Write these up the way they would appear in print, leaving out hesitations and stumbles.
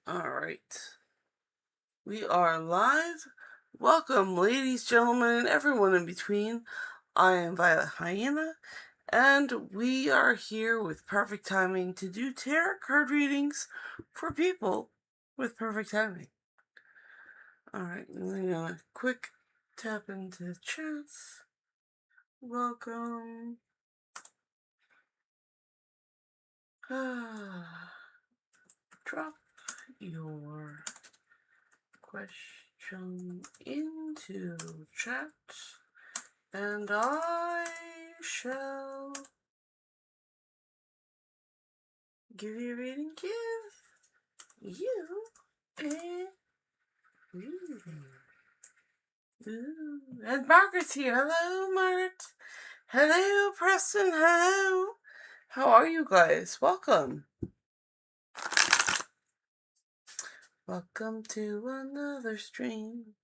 All right. We are live. Welcome, ladies, gentlemen, and everyone in between. I am Violet Hyena, and we are here with perfect timing to do tarot card readings for people with perfect timing. All right, I'm gonna quick tap into chats. Welcome. Drop your question into chat, and I shall give you a reading. Give you a reading. Ooh. And Margaret's here. Hello, Margaret. Hello, Preston. Hello. How are you guys? Welcome. Welcome to another stream.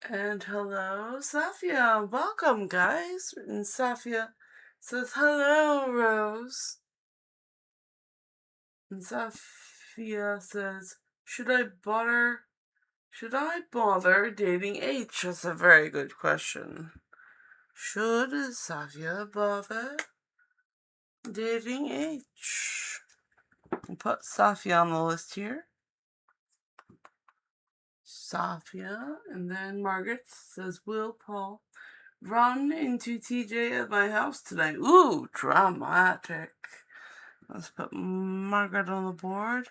And hello, Safia. Welcome, guys. And Safia says, hello, Rose. And Safia says, should I bother dating H? That's a very good question. Should Safia bother dating H? I'll put Safia on the list here. Safia, and then Margaret says, will Paul run into TJ at my house tonight? Ooh, dramatic. Let's put Margaret on the board.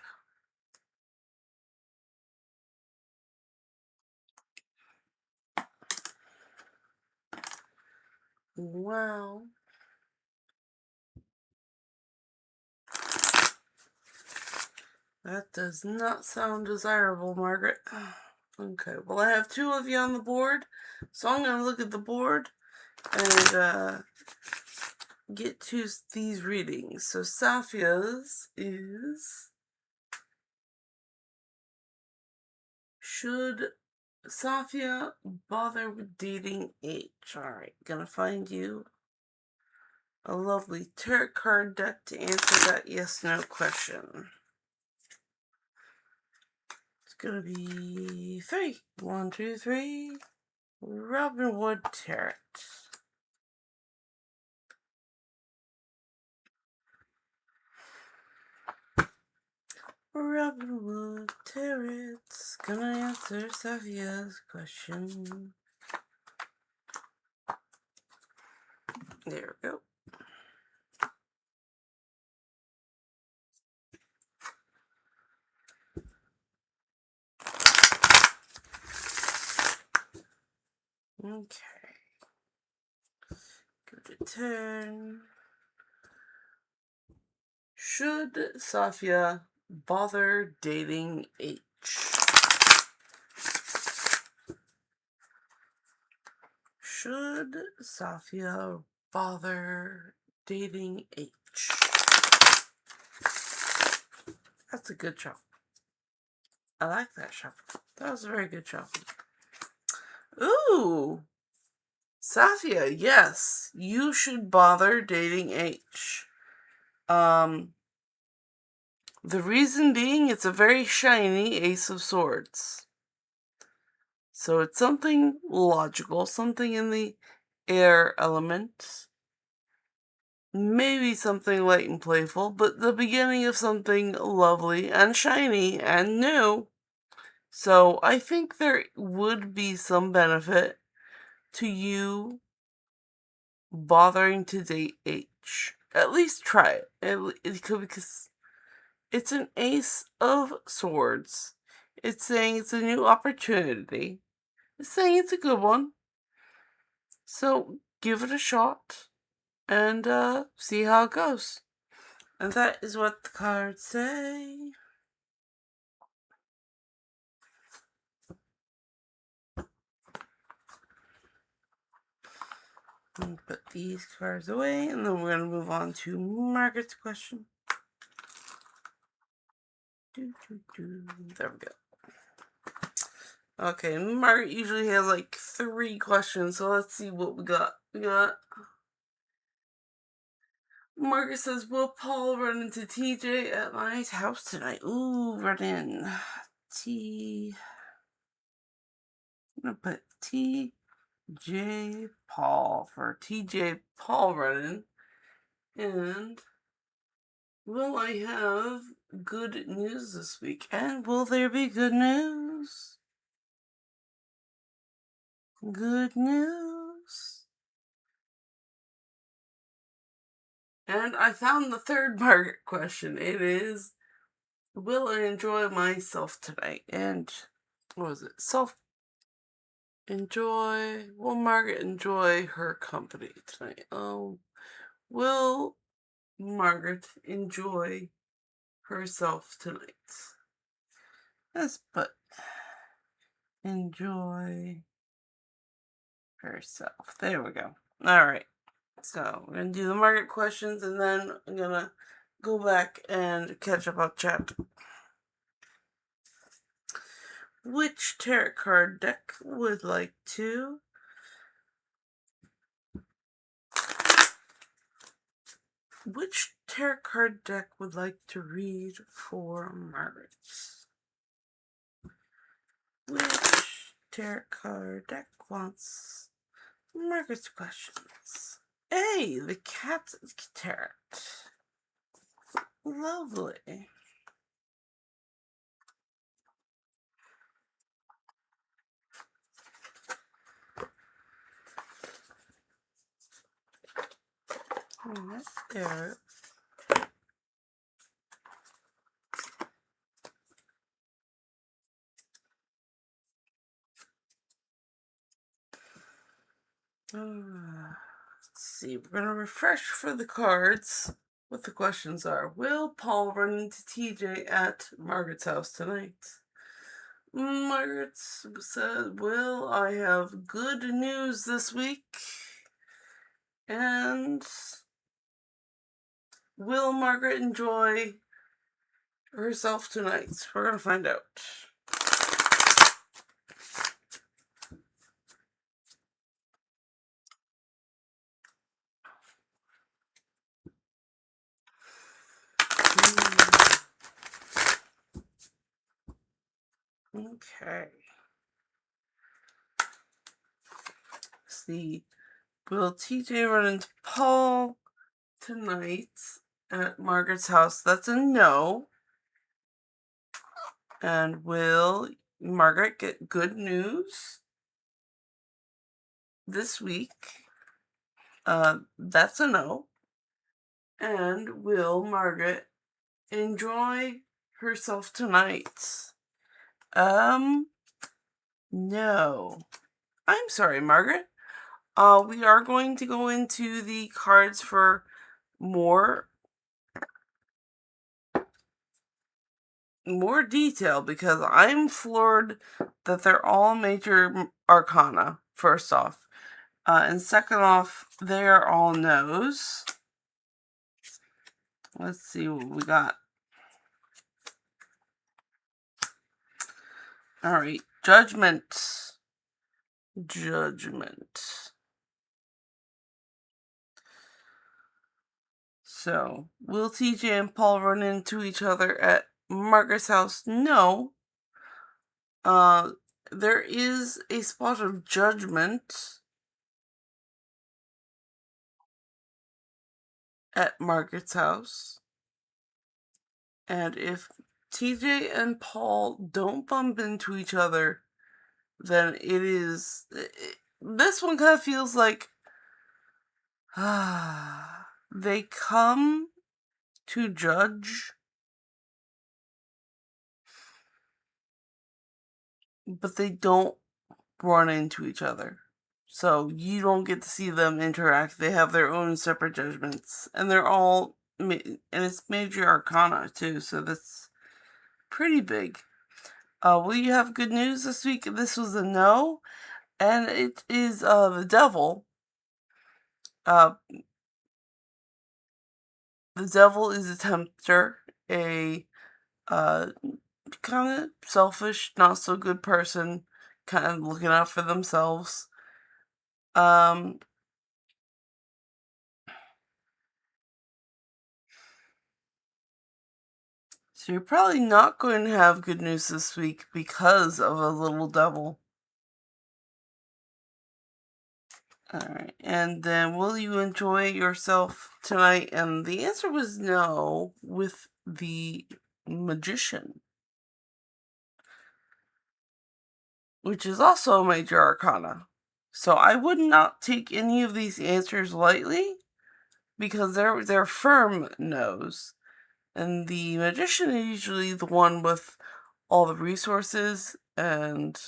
Wow. That does not sound desirable, Margaret. Okay, well, I have two of you on the board, so I'm going to look at the board and get to these readings. So Safia's is, should Safia bother with dating H? Alright, gonna find you a lovely tarot card deck to answer that yes-no question. It's gonna be 3. 1, 2, 3. Robin Wood Tarot. Robin Wood Tarot's gonna answer Safia's question. There we go. Okay. Give it a turn. Should Safia bother dating H? Should Safia bother dating H? That's a good shuffle. I like that shuffle. That was a very good shuffle. Ooh! Safia, yes, you should bother dating H. The reason being, it's a very shiny Ace of Swords. So it's something logical, something in the air element. Maybe something light and playful, but the beginning of something lovely and shiny and new. So I think there would be some benefit to you bothering to date H. At least try it. It could, because it's an Ace of Swords. It's saying it's a new opportunity. It's saying it's a good one. So give it a shot and see how it goes. And that is what the cards say. Put these cards away, and then we're going to move on to Margaret's question. There we go. Okay, Margaret usually has like 3 questions, so let's see what we got. Margaret says, will Paul run into TJ at my house tonight? Ooh, run in. I'm gonna put TJ Paul for TJ Paul running. And will I have good news this week? And will there be good news? Good news. And I found the third Margaret question. It is, will I enjoy myself tonight? And what was it? Will Margaret enjoy her company tonight? Will Margaret enjoy herself tonight? Let's put enjoy herself. There we go. All right. So we're going to do the Margaret questions, and then I'm going to go back and catch up on chat. Which tarot card deck would like to? Which tarot card deck would like to read for Margaret? Which tarot card deck wants Margaret's questions? Hey, the Cat Tarot. Lovely. That's there. Let's see. We're going to refresh for the cards. What the questions are. Will Paul run into TJ at Margaret's house tonight? Margaret said, will I have good news this week? And will Margaret enjoy herself tonight? We're going to find out. Okay. See, will TJ run into Paul tonight at Margaret's house? That's a no. And will Margaret get good news this week? That's a no. And will Margaret enjoy herself tonight? No. I'm sorry, Margaret. We are going to go into the cards for more detail because I'm floored that they're all major arcana, first off. And second off, they're all no's. Let's see what we got. All right, Judgment. So, will TJ and Paul run into each other at Margaret's house? No. There is a spot of judgment at Margaret's house. And if TJ and Paul don't bump into each other, then it is... this one kind of feels like... they come to judge, but they don't run into each other. So you don't get to see them interact. They have their own separate judgments. And they're all... and it's major arcana, too. So that's pretty big. Will you have good news this week? This was a no. And it is the devil. The devil is a tempter. A kind of selfish, not so good person. Kind of looking out for themselves. So you're probably not going to have good news this week because of a little devil. Alright, and then will you enjoy yourself tonight? And the answer was no with the Magician, which is also a major arcana. So I would not take any of these answers lightly because they're firm no's. And the Magician is usually the one with all the resources and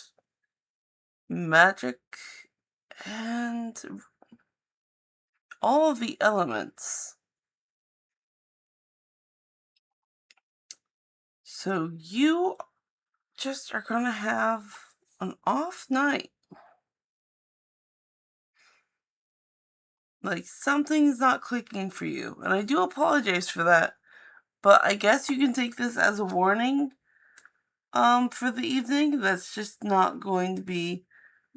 magic and all of the elements. So you just are gonna have an off night. Like something's not clicking for you. And I do apologize for that. But I guess you can take this as a warning for the evening. That's just not going to be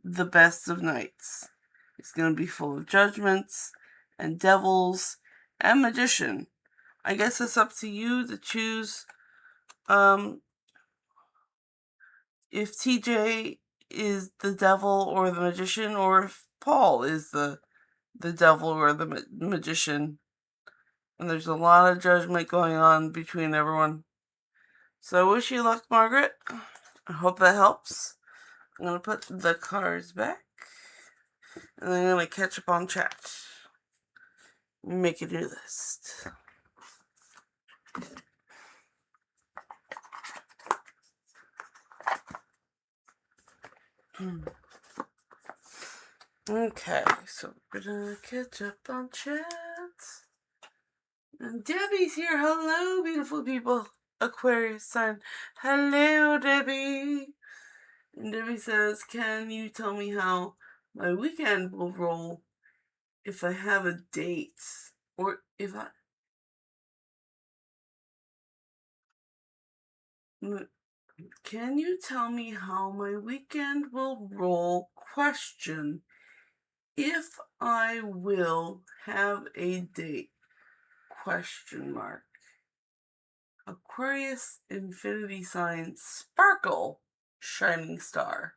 the best of nights. It's going to be full of judgments and devils and magician. I guess it's up to you to choose if TJ is the devil or the magician, or if Paul is the devil or the magician. And there's a lot of judgment going on between everyone. So I wish you luck, Margaret. I hope that helps. I'm going to put the cards back. And then I'm going to catch up on chat. Make a new list. Okay, so we're gonna catch up on chat. And Debbie's here. Hello, beautiful people. Aquarius sign. Hello, Debbie. And Debbie says, can you tell me how my weekend will roll if I have a date? Or if I... Can you tell me how my weekend will roll? Question. If I will have a date? Question mark. Aquarius infinity sign sparkle shining star.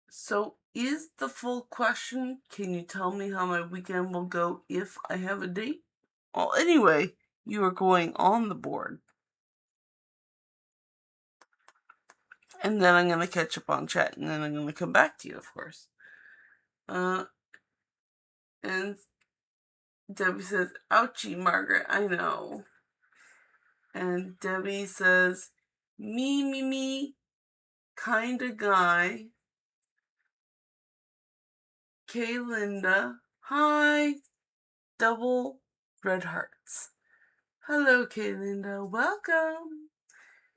So is the full question, can you tell me how my weekend will go if I have a date? Well, anyway, you are going on the board. And then I'm going to catch up on chat, and then I'm going to come back to you, of course. And Debbie says, ouchie, Margaret, I know. And Debbie says, me, kinda guy. Linda, hi, double red hearts. Hello, Linda, welcome.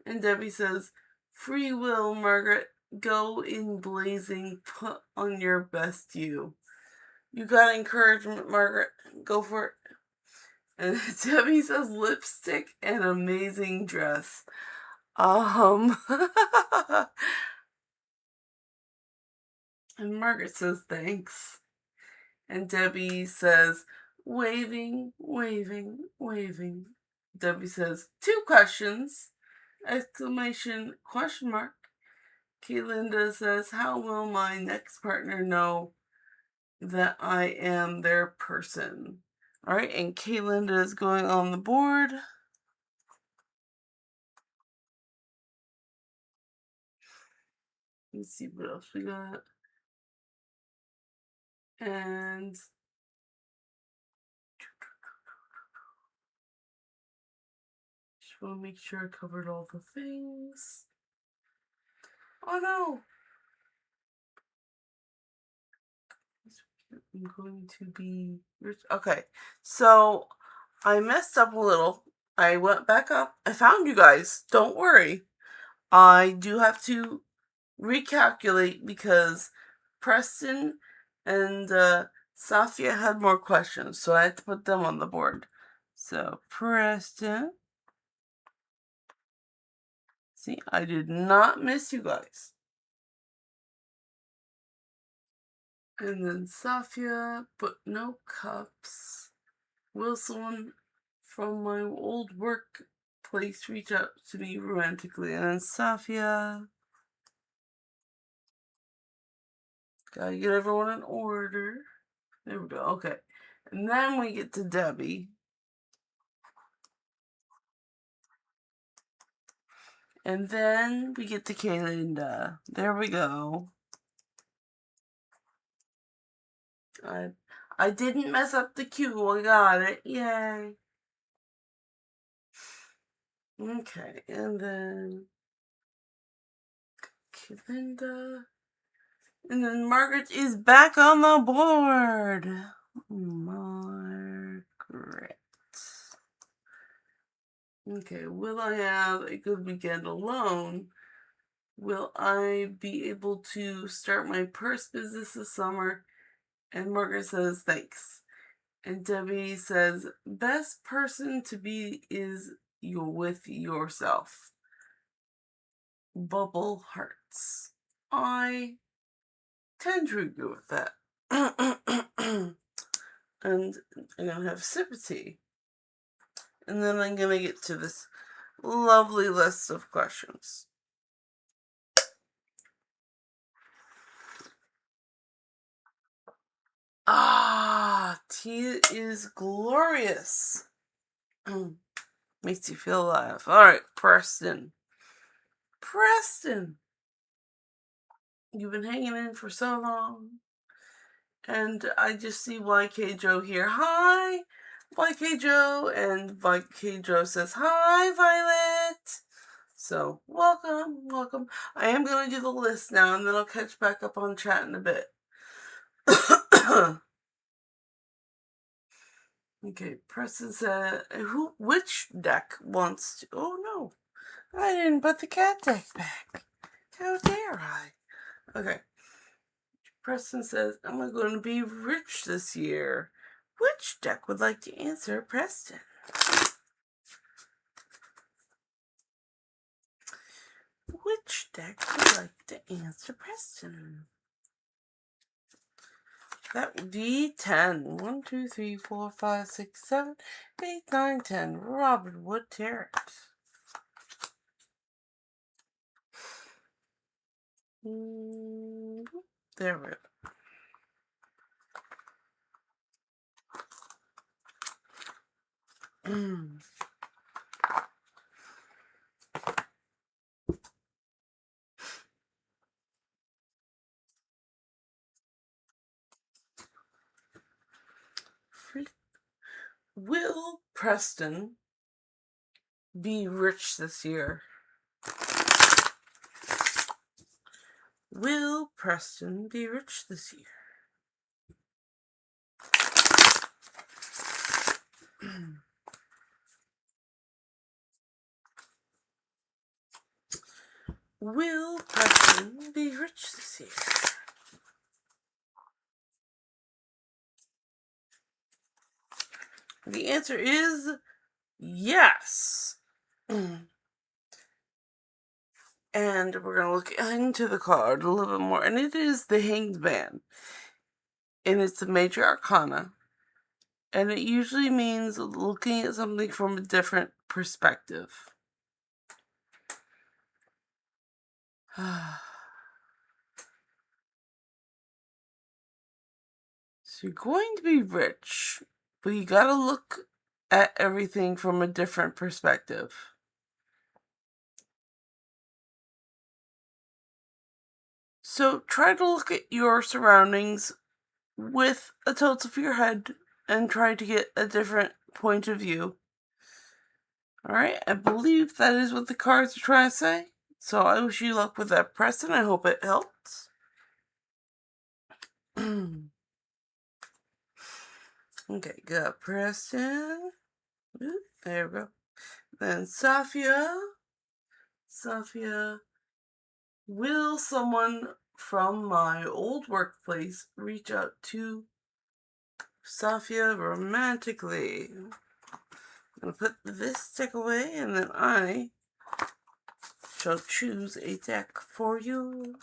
And Debbie says, free will, Margaret, go in blazing, put on your best you. You got encouragement, Margaret, go for it. And Debbie says, lipstick and amazing dress. And Margaret says, thanks. And Debbie says, waving. Debbie says, 2 questions! Exclamation, question mark. Linda says, how will my next partner know that I am their person? Alright, and Linda is going on the board. Let's see what else we got. And just want to make sure I covered all the things. Oh no! I'm going to be... Okay, so I messed up a little. I went back up. I found you guys. Don't worry. I do have to recalculate because Preston and Safia had more questions, so I had to put them on the board. So, Preston. See, I did not miss you guys. And then Safia, but no cups. Will someone from my old workplace reach out to me romantically? And then Safia. Gotta get everyone in order. There we go. Okay. And then we get to Debbie. And then we get to Kaylinda. There we go. I didn't mess up the cue. I got it. Yay. Okay. And then Kaylinda. And then Margaret is back on the board. Margaret. Okay, will I have a good weekend alone? Will I be able to start my purse business this summer? And Margaret says, thanks. And Debbie says, best person to be is you're with yourself. Bubble hearts. I tend to agree with that. And I'm going to have a sip of tea. And then I'm going to get to this lovely list of questions. Tea is glorious. Makes you feel alive. Alright, Preston. Preston! You've been hanging in for so long. And I just see YK Joe here. Hi, YK Joe. And YK Joe says, hi, Violet. So, welcome. I am going to do the list now, and then I'll catch back up on chat in a bit. Okay, Preston said, which deck wants to... Oh, no. I didn't put the cat deck back. How dare I? Okay. Preston says, am I going to be rich this year? Which deck would like to answer Preston? Which deck would like to answer Preston? That would be 10. 1, 2, 3, 4, 5, 6, 7, 8, 9, 10. Robin Wood Terrace. There we go. Will Preston be rich this year? Will Preston be rich this year? Will Preston be rich this year? The answer is yes. And we're going to look into the card a little bit more. And it is the Hanged Man. And it's the Major Arcana. And it usually means looking at something from a different perspective. So you're going to be rich, but you gotta look at everything from a different perspective. So try to look at your surroundings with a tilt of your head and try to get a different point of view. Alright, I believe that is what the cards are trying to say. So I wish you luck with that, Preston. I hope it helps. Okay, got Preston. Ooh, there we go. Then Safia. Will someone from my old workplace reach out to Safia romantically? I'm going to put this deck away, and then I shall choose a deck for you.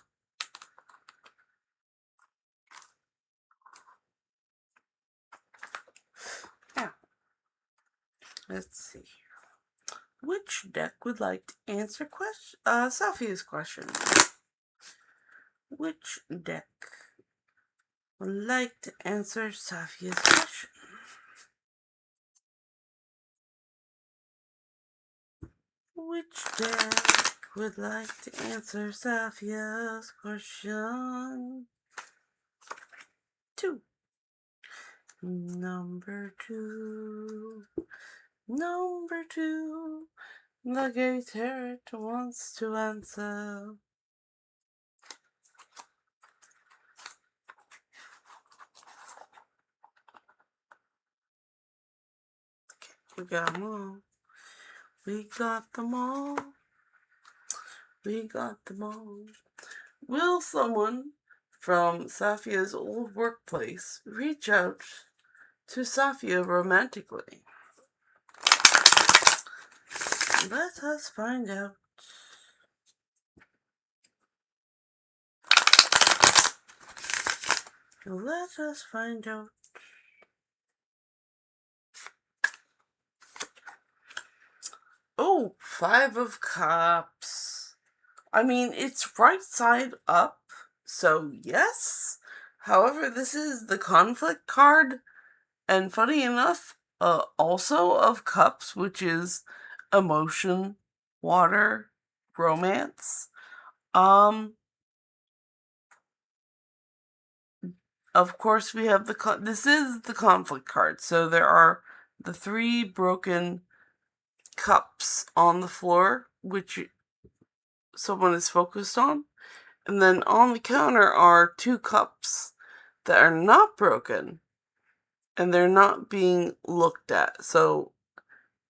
Now, Let's see. Which deck would like to answer Sophia's question? Which deck would like to answer Sophia's question? Which deck would like to answer Sophia's question? 2. Number 2. Number 2. The gay tarot wants to answer. We got them all. We got them all. We got them all. Will someone from Sophia's old workplace reach out to Sophia romantically? Let us find out. Let us find out. Oh, 5 of Cups. I mean, it's right side up, so yes. However, this is the conflict card, and funny enough, also of Cups, which is emotion, water, romance. Of course, we have this is the conflict card, so there are the 3 broken cups on the floor, which someone is focused on. And then on the counter are 2 cups that are not broken, and they're not being looked at. So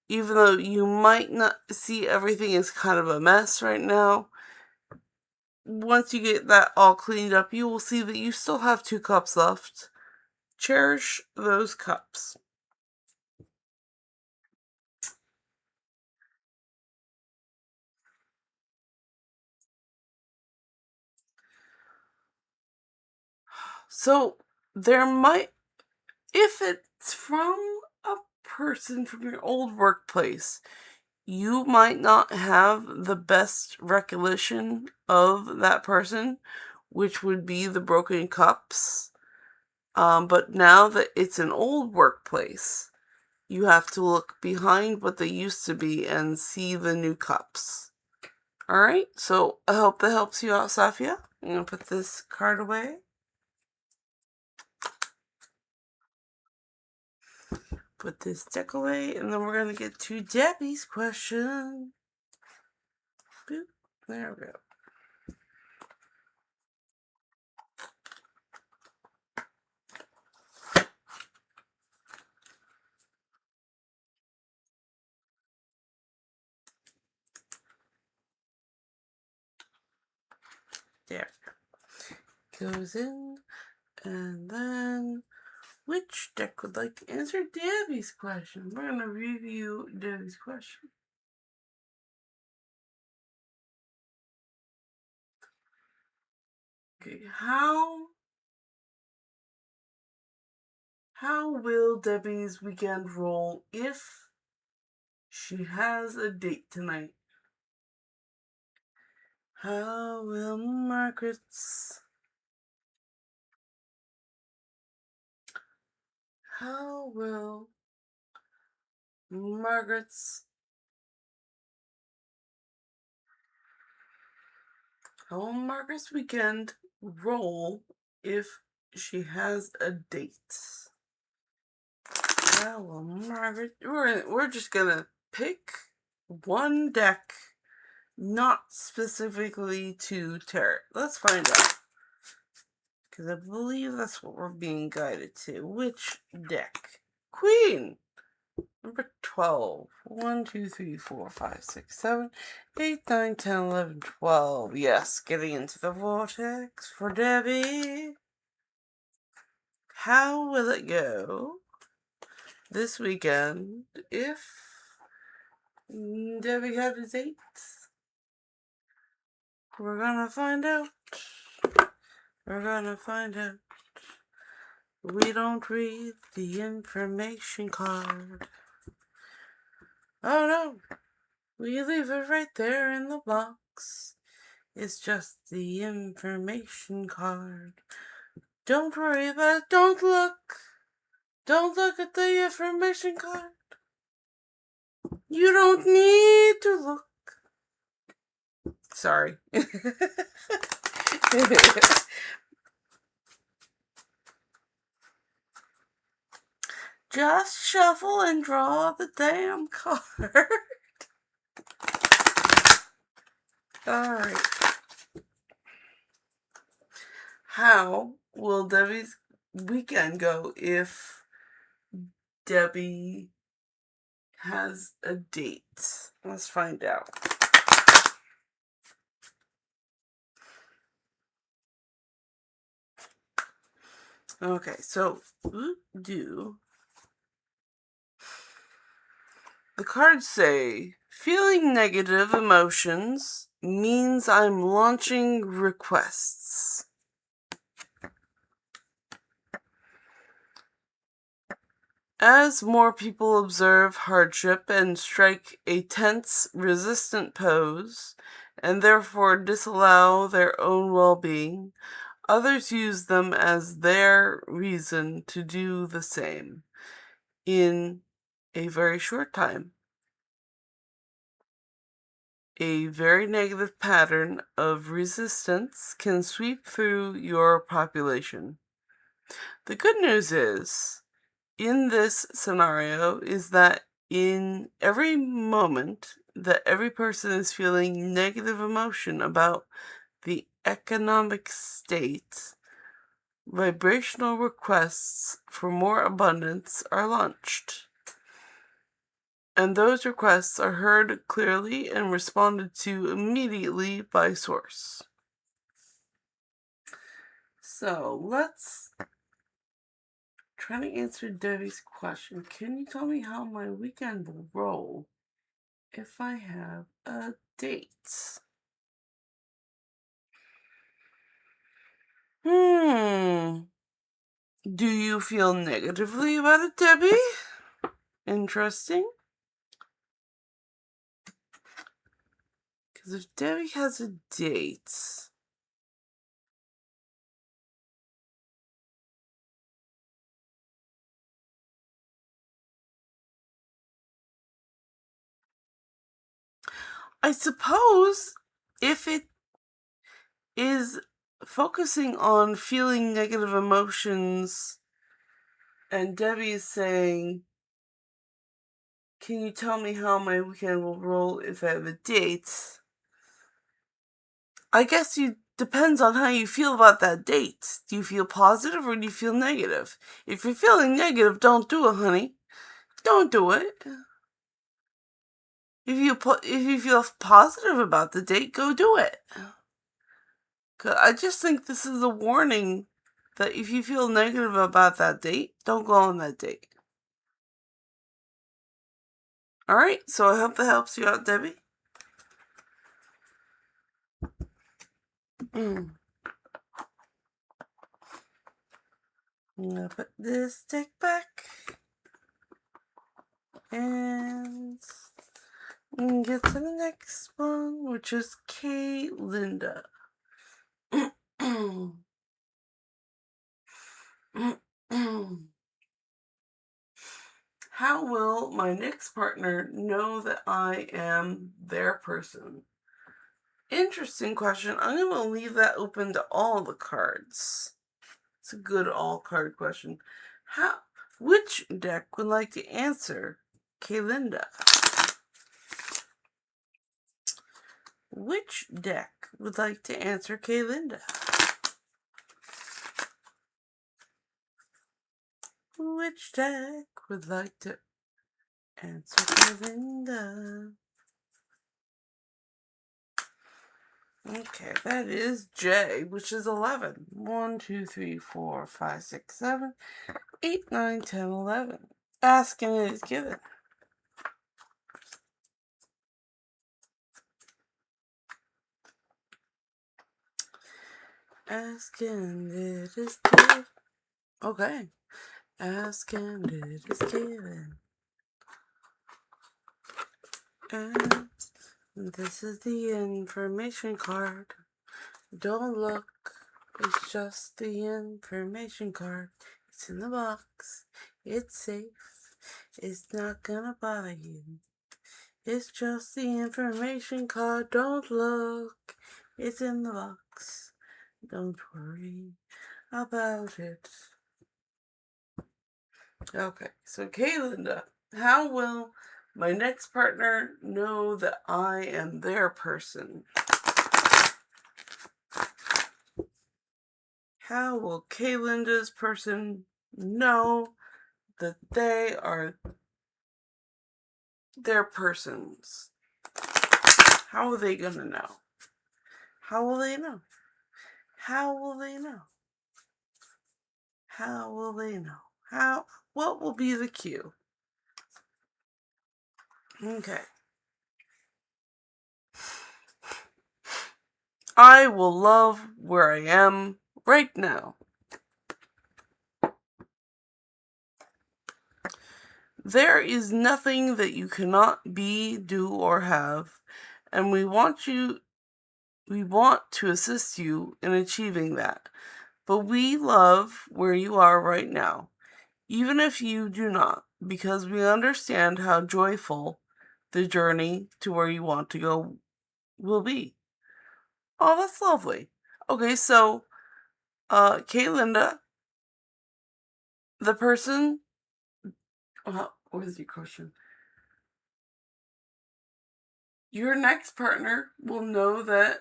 even though you might not see everything is kind of a mess right now, once you get that all cleaned up, you will see that you still have 2 cups left. Cherish those cups. So there might, if it's from a person from your old workplace, you might not have the best recollection of that person, which would be the broken cups. But now that it's an old workplace, you have to look behind what they used to be and see the new cups. Alright, so I hope that helps you out, Sophia. I'm going to put this card away. Put this deck away, and then we're going to get to Debbie's question. Boop. There we go. There. Goes in, and then which deck would like to answer Debbie's question? We're going to review Debbie's question. Okay, how will Debbie's weekend roll if she has a date tonight? How will Margaret's weekend roll if she has a date? How will Margaret... We're just gonna pick one deck, not specifically to tarot. Let's find out. Because I believe that's what we're being guided to. Which deck? Queen! Number 12. 1, 2, 3, 4, 5, 6, 7, 8, 9, 10, 11, 12. Yes, getting into the vortex for Debbie. How will it go this weekend if Debbie had a date? We're gonna find out. We're gonna find out. We don't read the information card. Oh no, we leave it right there in the box. It's just the information card. Don't worry about it. Don't look. Don't look at the information card. You don't need to look. Sorry. Just shuffle and draw the damn card. Alright. How will Debbie's weekend go if Debbie has a date? Let's find out. Okay, so the cards say feeling negative emotions means I'm launching requests. As more people observe hardship and strike a tense, resistant pose, and therefore disallow their own well-being, others use them as their reason to do the same in a very short time. A very negative pattern of resistance can sweep through your population. The good news is, in this scenario, is that in every moment that every person is feeling negative emotion about the economic state, vibrational requests for more abundance are launched. And those requests are heard clearly and responded to immediately by Source. So let's try to answer Debbie's question. Can you tell me how my weekend will roll if I have a date? Do you feel negatively about it, Debbie? Interesting. Because if Debbie has a date, I suppose if it is focusing on feeling negative emotions and Debbie is saying, can you tell me how my weekend will roll if I have a date? I guess it depends on how you feel about that date. Do you feel positive or do you feel negative? If you're feeling negative, don't do it, honey. Don't do it. If you feel positive about the date, go do it. 'Cause I just think this is a warning that if you feel negative about that date, don't go on that date. Alright, so I hope that helps you out, Debbie. I'm gonna put this deck back and get to the next one, which is Kay Linda. How will my next partner know that I am their person? Interesting question. I'm going to leave that open to all the cards. It's a good all card question. Which deck would like to answer Kaylinda? Which deck would like to answer Kaylinda? Which deck would like to answer Kaylinda? Okay, that is J, which is 11. 1, 2, 3, 4, 5, 6, 7, 8, 9, 10, 11. Ask and it is given. Ask and it is given. Okay. Ask and it is given. And this is the information card. Don't look, it's just the information card. It's in the box, it's safe, it's not gonna bother you. It's just the information card, don't look, it's in the box. Don't worry about it. Okay, so Kaylinda, how will my next partner know that I am their person? How will Kaylinda's person know that they are their persons? How are they gonna know? How will they know? How will they know? How will they know? What will be the cue? Okay. I will love where I am right now. There is nothing that you cannot be, do, or have, and we want to assist you in achieving that. But we love where you are right now, even if you do not, because we understand how joyful the journey to where you want to go will be. Oh, that's lovely. Okay, so, Kaylinda, the person, what is your question? Your next partner will know that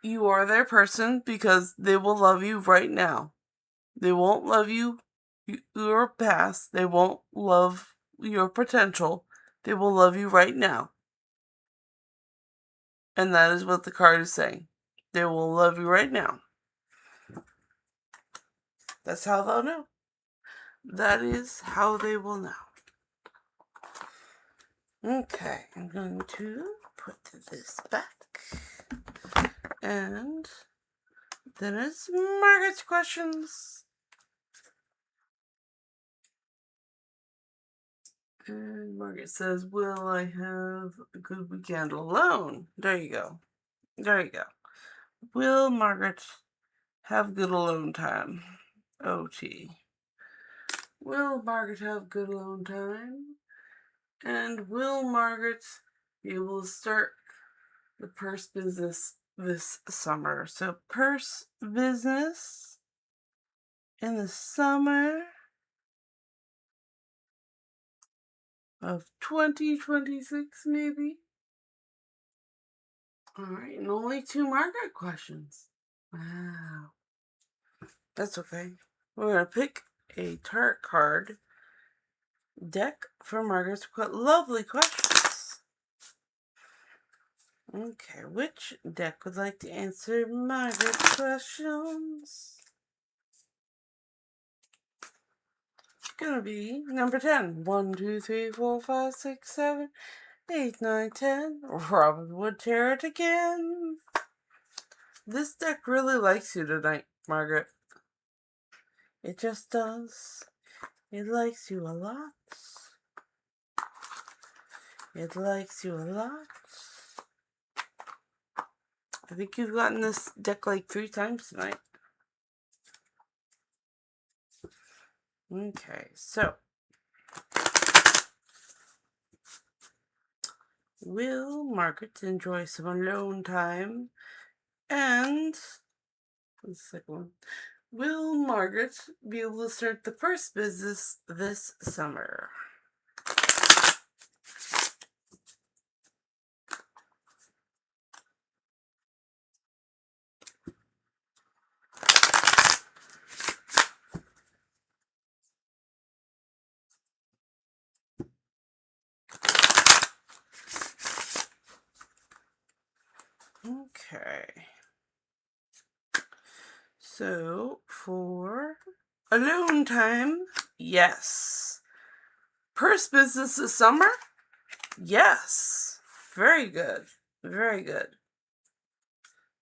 you are their person because they will love you right now. They won't love your past. They won't love your potential. They will love you right now. And that is what the card is saying. They will love you right now. That's how they'll know. That is how they will know. Okay, I'm going to put this back. And then it's Margaret's questions. And Margaret says, will I have a good weekend alone? There you go. There you go. Will Margaret have good alone time? OT. Will Margaret have good alone time? And will Margaret be able to start the purse business this summer? So purse business in the summer of 2026, maybe? Alright, and only 2 Margaret questions. Wow. That's okay. We're going to pick a tarot card deck for Margaret's lovely questions. Okay, which deck would like to answer Margaret's questions? It's gonna be number 10. 1, 2, 3, 4, 5, 6, 7, 8, 9, 10. Robin Wood Tarot again. This deck really likes you tonight, Margaret. It just does. It likes you a lot. It likes you a lot. I think you've gotten this deck like 3 times tonight. Okay, so. Will Margaret enjoy some alone time? And the second one. Will Margaret be able to start the purse business this summer? Okay. So, for alone time, yes. Purse business this summer? Yes. Very good. Very good.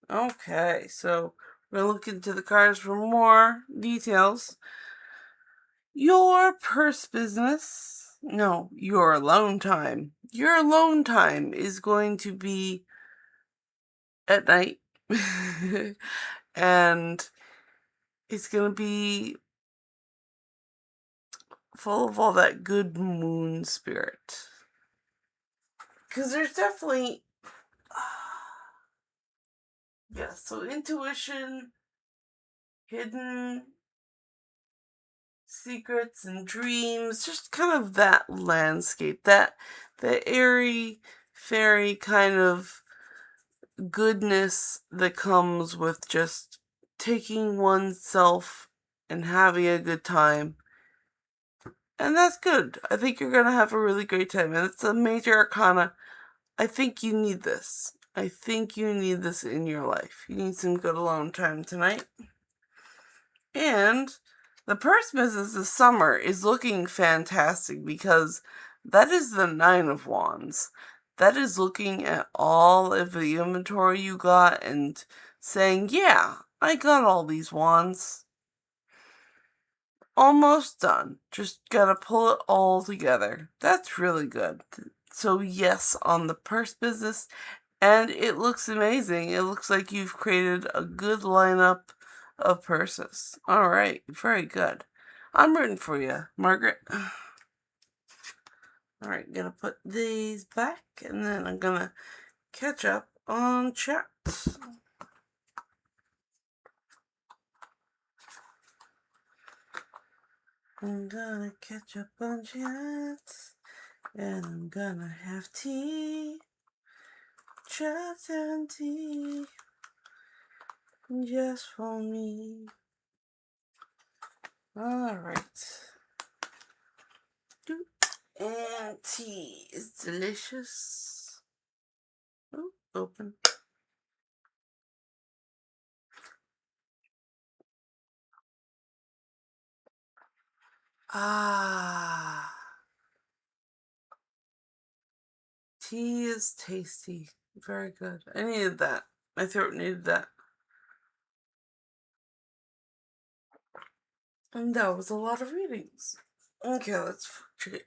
Okay, so we're going to look into the cards for more details. Your purse business No, your alone time. Your alone time is going to be at night. And it's going to be full of all that good moon spirit. Because there's definitely, yes, so intuition, hidden secrets and dreams, just kind of that landscape, that the airy, fairy kind of goodness that comes with just taking oneself and having a good time. And that's good. I think you're gonna have a really great time. And it's a major arcana. I think you need this. I think you need this in your life. You need some good alone time tonight. And the purse business this summer is looking fantastic because that is the Nine of Wands. That is looking at all of the inventory you got and saying, yeah, I got all these wands. Almost done. Just gotta pull it all together. That's really good. So yes, on the purse business, and it looks amazing. It looks like you've created a good lineup of purses. Alright, very good. I'm rooting for you, Margaret. Alright, gonna put these back, and then I'm gonna catch up on chat. I'm gonna catch up on chat, and I'm gonna have tea. Chat and tea, just for me. Alright. And tea is delicious. Ooh, open. Ah. Tea is tasty. Very good. I needed that. My throat needed that. And that was a lot of readings. Okay, let's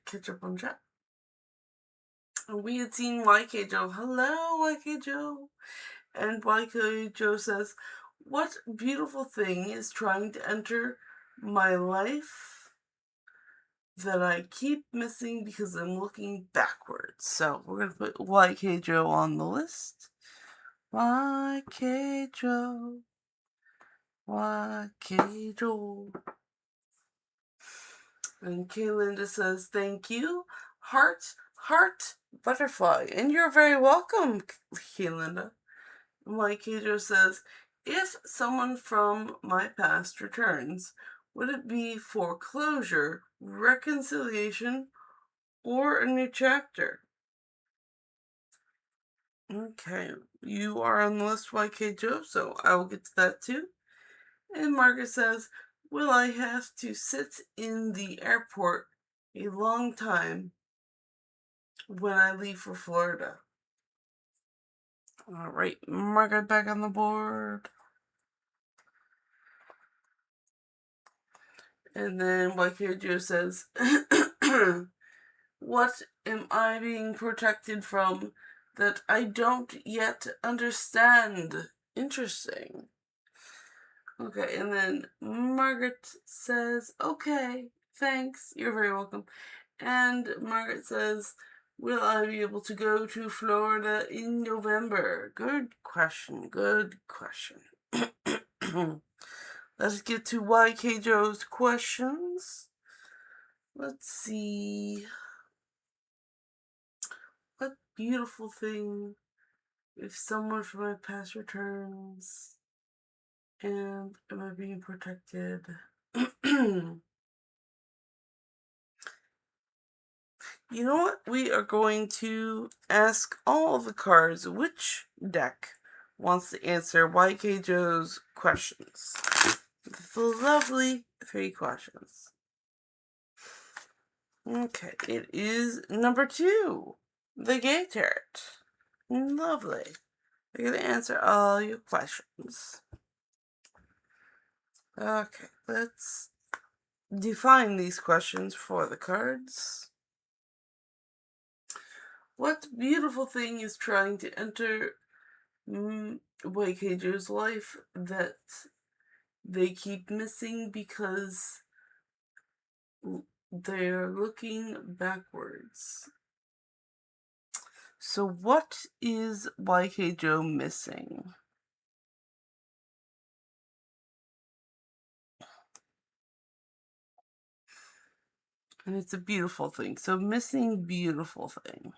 catch up on chat. We had seen YK Joe. Hello, YK Joe. And YK Joe says, what beautiful thing is trying to enter my life that I keep missing because I'm looking backwards? So we're going to put YK Joe on the list. YK Joe. YK Joe. And Kaylinda says, thank you. Heart, butterfly. And you're very welcome, Kaylinda. Mike Cato says, if someone from my past returns, would it be for closure, reconciliation, or a new chapter? Okay, you are on the list, YK Joe, so I will get to that too. And Margaret says, will I have to sit in the airport a long time when I leave for Florida? All right, Margaret back on the board. And then YK Joe says, what am I being protected from that I don't yet understand? Interesting. Okay, and then Margaret says, okay, thanks, you're very welcome. And Margaret says, will I be able to go to Florida in November? Good question, good question. Let's get to YK Joe's questions. Let's see. What beautiful thing if someone from my past returns and am I being protected? You know what? We are going to ask all the cards which deck wants to answer YK Joe's questions. The lovely 3 questions. Okay, it is number 2, the Gay Tarot. Lovely. They're going to answer all your questions. Okay, let's define these questions for the cards. What beautiful thing is trying to enter YKJ's life that they keep missing because they're looking backwards? So what is YKJo missing? And it's a beautiful thing. So missing beautiful thing.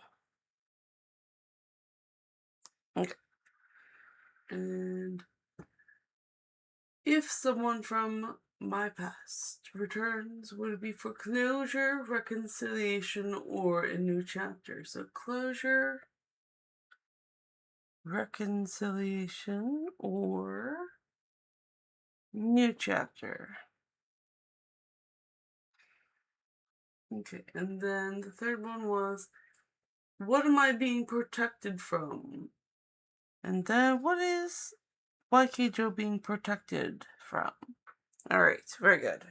Okay. And if someone from my past returns, would it be for closure, reconciliation, or a new chapter? So closure, reconciliation, or new chapter. Okay, and then the third one was, what am I being protected from? And then what is YKJo being protected from? Alright, very good.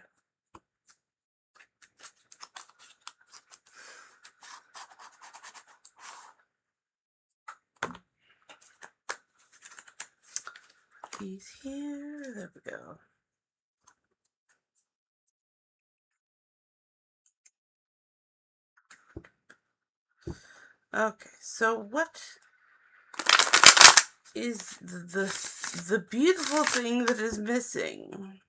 He's here. There we go. Okay, so what is the beautiful thing that is missing?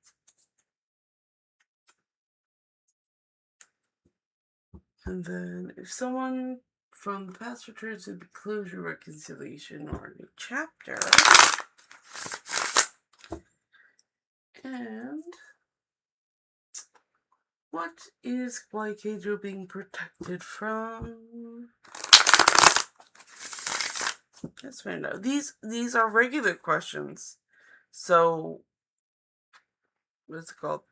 And then if someone from the past returns to the closure, reconciliation, or a new chapter. And what is YKJo being protected from? Let's find out. These are regular questions. So what's it called?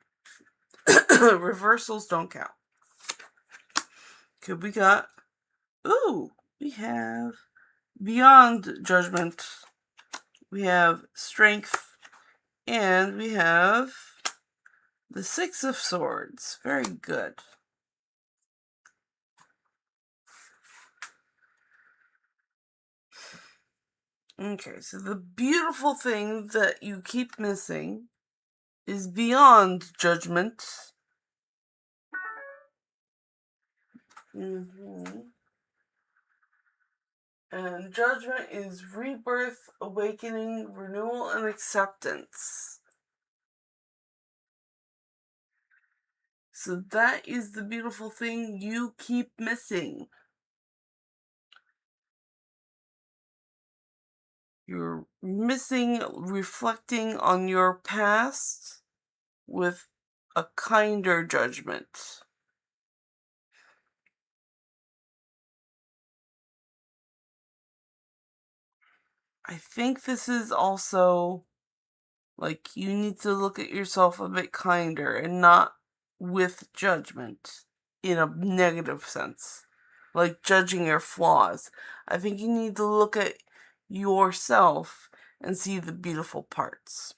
Reversals don't count. Okay, we have beyond judgment, we have strength, and we have the Six of Swords. Very good. Okay, so the beautiful thing that you keep missing is beyond judgment. And judgment is rebirth, awakening, renewal, and acceptance. So that is the beautiful thing you keep missing. You're missing reflecting on your past with a kinder judgment. I think this is also like you need to look at yourself a bit kinder and not with judgment in a negative sense, like judging your flaws. I think you need to look at yourself and see the beautiful parts.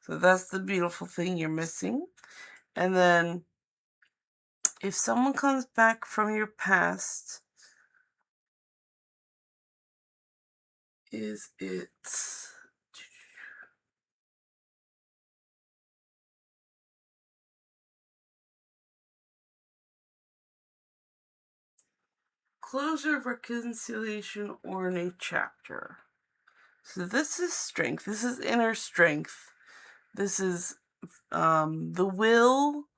So that's the beautiful thing you're missing. And then if someone comes back from your past, is it closure, reconciliation, or a new chapter? So this is strength. This is inner strength. This is the will,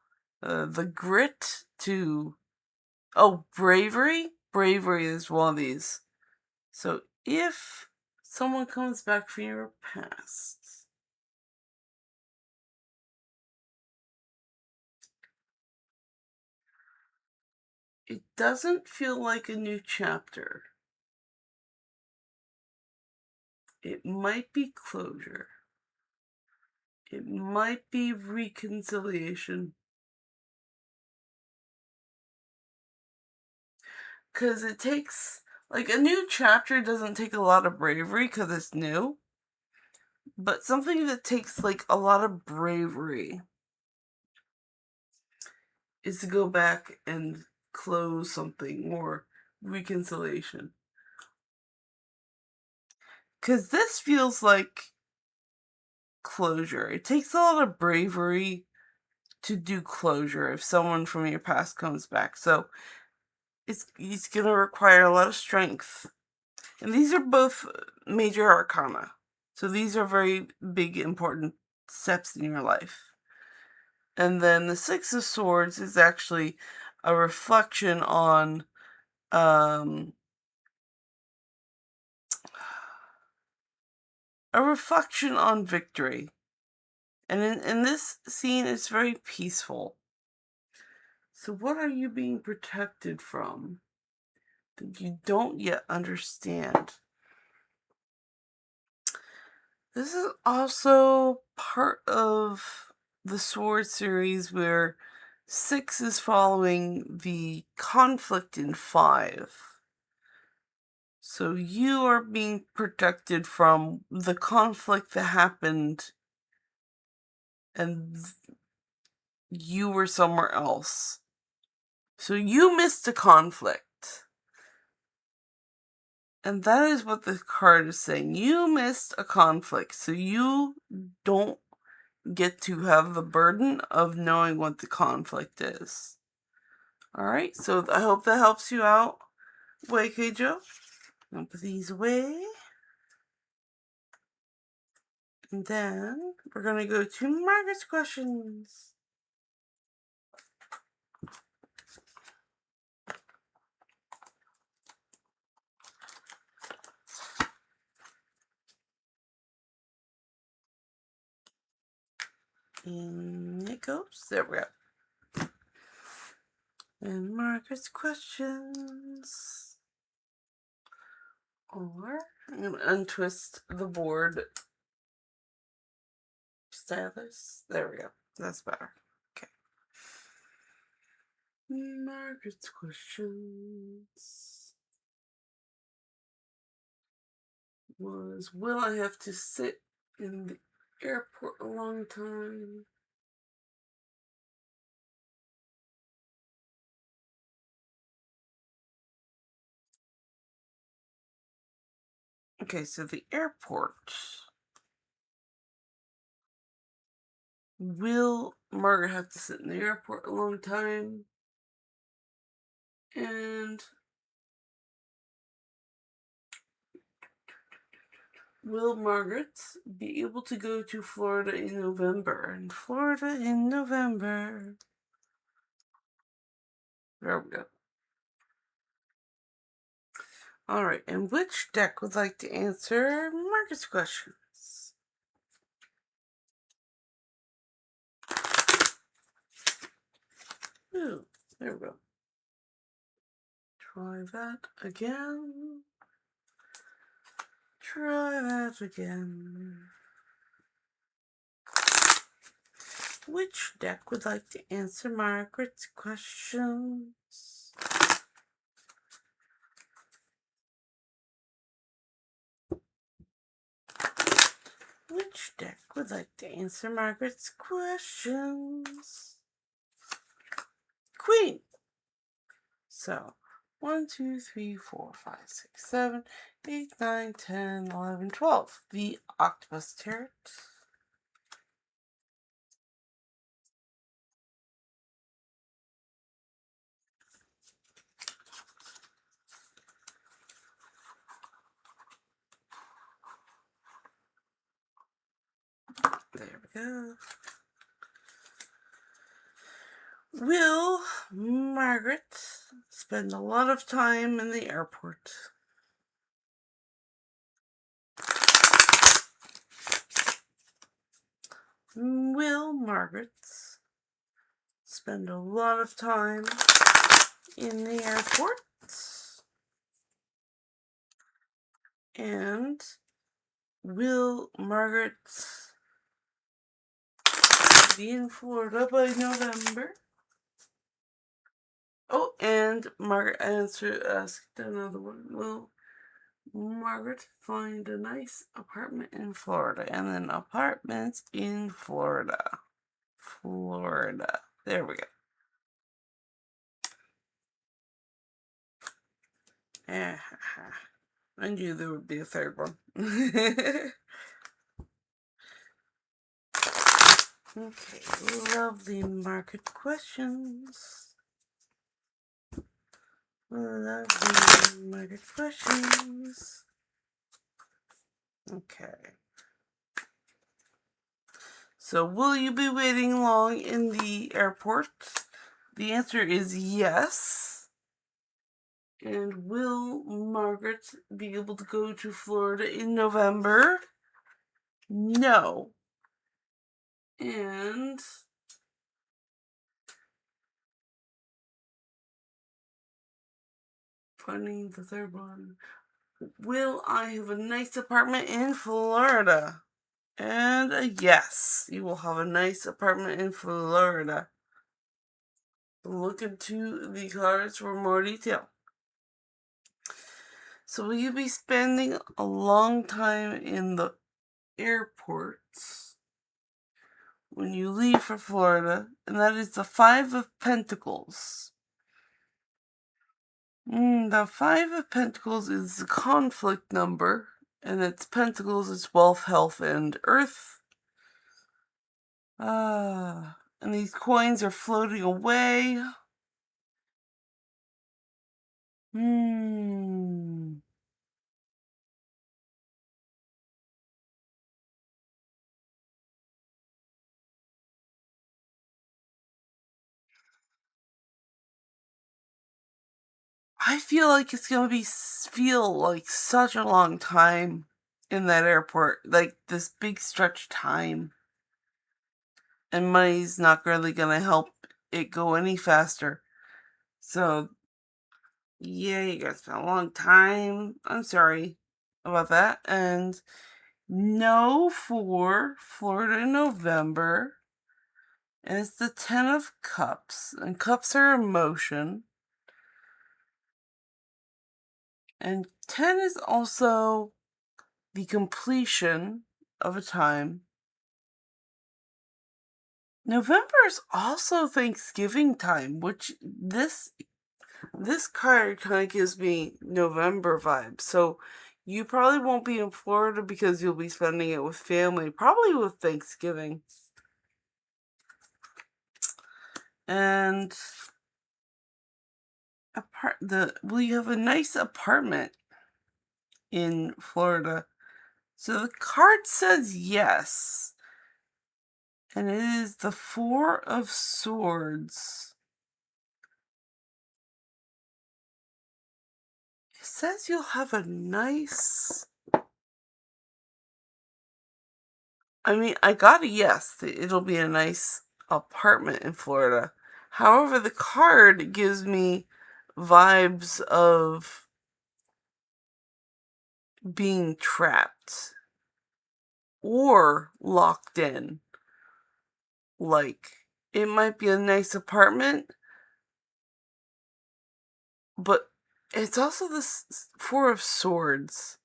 the grit to... Oh, bravery? Bravery is one of these. So if someone comes back from your past, it doesn't feel like a new chapter. It might be closure. It might be reconciliation. Because it takes, like, a new chapter doesn't take a lot of bravery because it's new. But something that takes, like, a lot of bravery is to go back and close something or reconciliation. Because this feels like closure. It takes a lot of bravery to do closure if someone from your past comes back. So it's going to require a lot of strength. And these are both major arcana. So these are very big, important steps in your life. And then the Six of Swords is actually a reflection on victory. And in this scene, it's very peaceful. So what are you being protected from that you don't yet understand? This is also part of the Sword series where 6 is following the conflict in 5. So you are being protected from the conflict that happened and you were somewhere else. So you missed a conflict. And that is what the card is saying. You missed a conflict, so you don't get to have the burden of knowing what the conflict is. Alright, so I hope that helps you out. Wait, Joe. I'll put these away. And then we're going to go to Margaret's questions. And it goes. There we go. And Margaret's questions. Or I'm going to untwist the board. Stylus. There we go. That's better. Okay. Margaret's questions was, will I have to sit in the airport a long time? Okay, so the airport. Will Margaret have to sit in the airport a long time? And will Margaret be able to go to Florida in November? And Florida in November. There we go. Alright, and which deck would like to answer Margaret's questions? Ooh, there we go. Try that again. Try that again. Which deck would like to answer Margaret's questions? Which deck would like to answer Margaret's questions? Queen. So, 1, 2, 3, 4, 5, 6, 7, 8, 9, 10, 11, 12. The Octopus Tarot. There we go. Will Margaret spend a lot of time in the airport? Will Margaret spend a lot of time in the airport? And will Margaret be in Florida by November? Oh, and Margaret asked another one. Will Margaret find a nice apartment in Florida? And then apartments in Florida. Florida. There we go. I knew there would be a third one. Okay, lovely market questions. Lovely market questions. Okay. So, will you be waiting long in the airport? The answer is yes. And will Margaret be able to go to Florida in November? No. And finding the third one. Will I have a nice apartment in Florida? And a yes, you will have a nice apartment in Florida. Look into the cards for more detail. So will you be spending a long time in the airports when you leave for Florida? And that is the Five of Pentacles. The Five of Pentacles is the conflict number, and its pentacles is wealth, health, and earth. And these coins are floating away. I feel like it's gonna feel like such a long time in that airport, like this big stretch of time, and money's not really gonna help it go any faster. So yeah, you guys spent a long time. I'm sorry about that. And no for Florida in November. And it's the Ten of Cups. And cups are emotion. And 10 is also the completion of a time. November is also Thanksgiving time, which this card kind of gives me November vibes. So you probably won't be in Florida because you'll be spending it with family, probably with Thanksgiving. And will you have a nice apartment in Florida? So the card says yes. And it is the Four of Swords. It says you'll have a nice... I got a yes. It'll be a nice apartment in Florida. However, the card gives me vibes of being trapped or locked in. Like, it might be a nice apartment, but it's also this Four of Swords.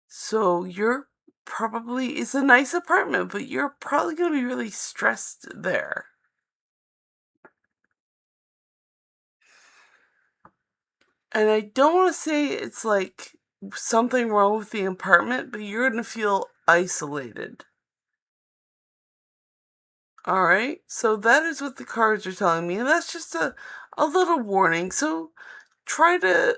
So it's a nice apartment, but you're probably going to be really stressed there. And I don't want to say it's like something wrong with the apartment, but you're going to feel isolated. Alright, so that is what the cards are telling me, and that's just a little warning. So try to,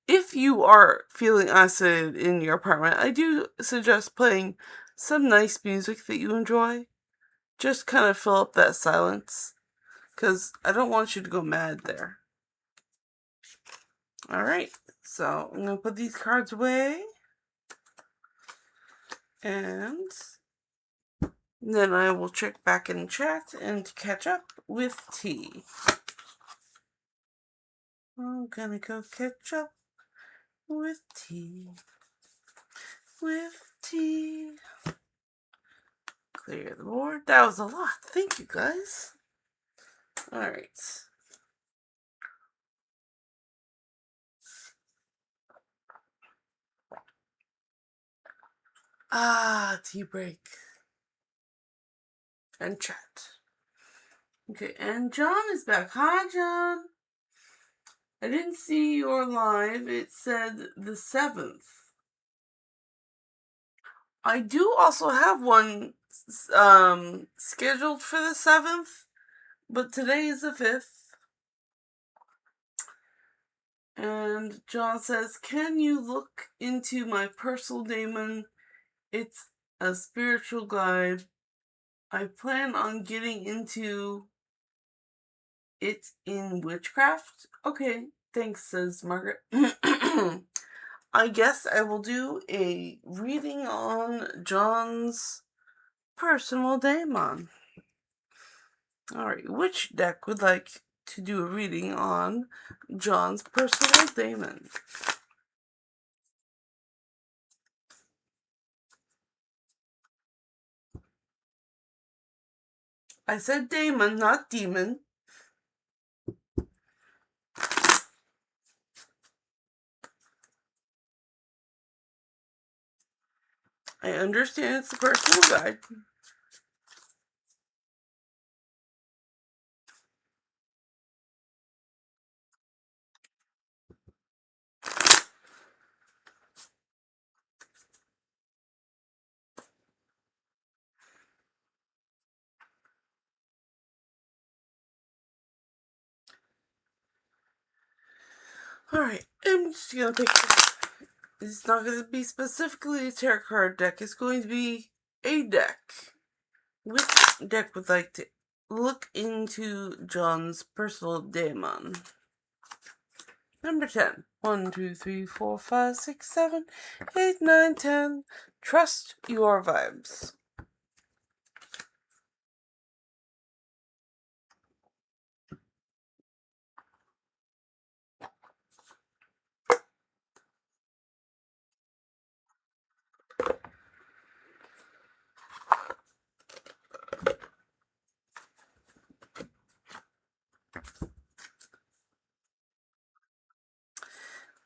if you are feeling isolated in your apartment, I do suggest playing some nice music that you enjoy. Just kind of fill up that silence, because I don't want you to go mad there. Alright, so I'm going to put these cards away. And then I will check back in chat and catch up with T. I'm gonna go catch up with T. With T. Clear the board. That was a lot. Thank you, guys. Alright. Tea break. And chat. Okay, and John is back. Hi, John. I didn't see your live. It said the 7th. I do also have one scheduled for the 7th, but today is the 5th. And John says, can you look into my personal daemon? It's a spiritual guide. I plan on getting into it in witchcraft. Okay, thanks, says Margaret. I guess I will do a reading on John's personal daemon. Alright, which deck would like to do a reading on John's personal daemon? I said daemon, not demon. I understand it's a personal guide. Alright, I'm just gonna pick. It's not gonna be specifically a tarot card deck, it's going to be a deck. Which deck would like to look into John's personal daemon? Number 10. 1, 2, 3, 4, 5, 6, 7, 8, 9, 10. Trust your vibes.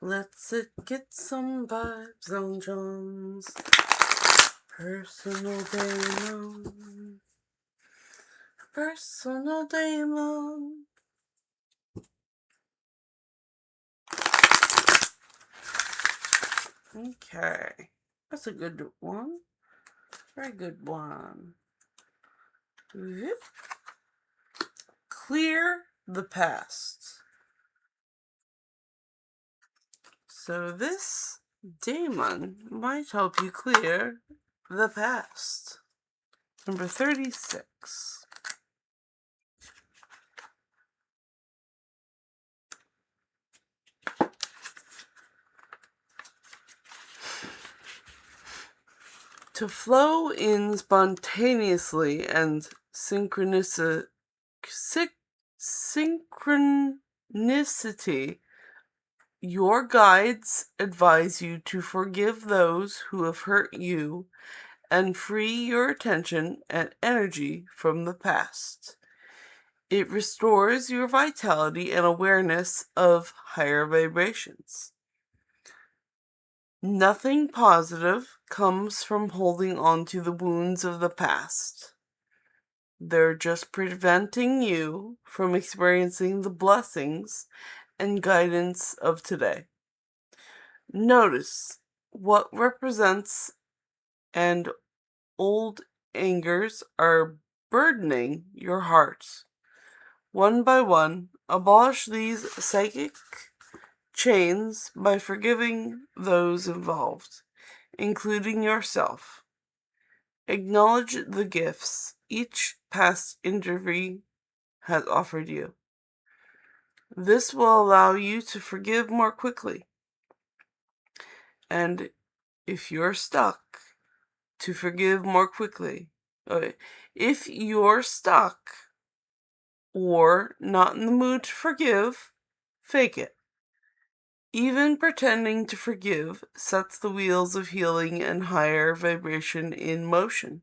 Let's get some vibes on John's personal daemon. Personal daemon. Okay. That's a good one. Very good one. Clear the past. So this daemon might help you clear the past. Number 36. To flow in spontaneously and synchronicity, your guides advise you to forgive those who have hurt you and free your attention and energy from the past. It restores your vitality and awareness of higher vibrations. Nothing positive comes from holding on to the wounds of the past. They're just preventing you from experiencing the blessings and guidance of today. Notice what represents and old angers are burdening your heart. One by one, abolish these psychic chains by forgiving those involved, including yourself. Acknowledge the gifts each past injury has offered you. This will allow you to forgive more quickly. And if you're stuck, to forgive more quickly. If you're stuck or not in the mood to forgive, fake it. Even pretending to forgive sets the wheels of healing and higher vibration in motion.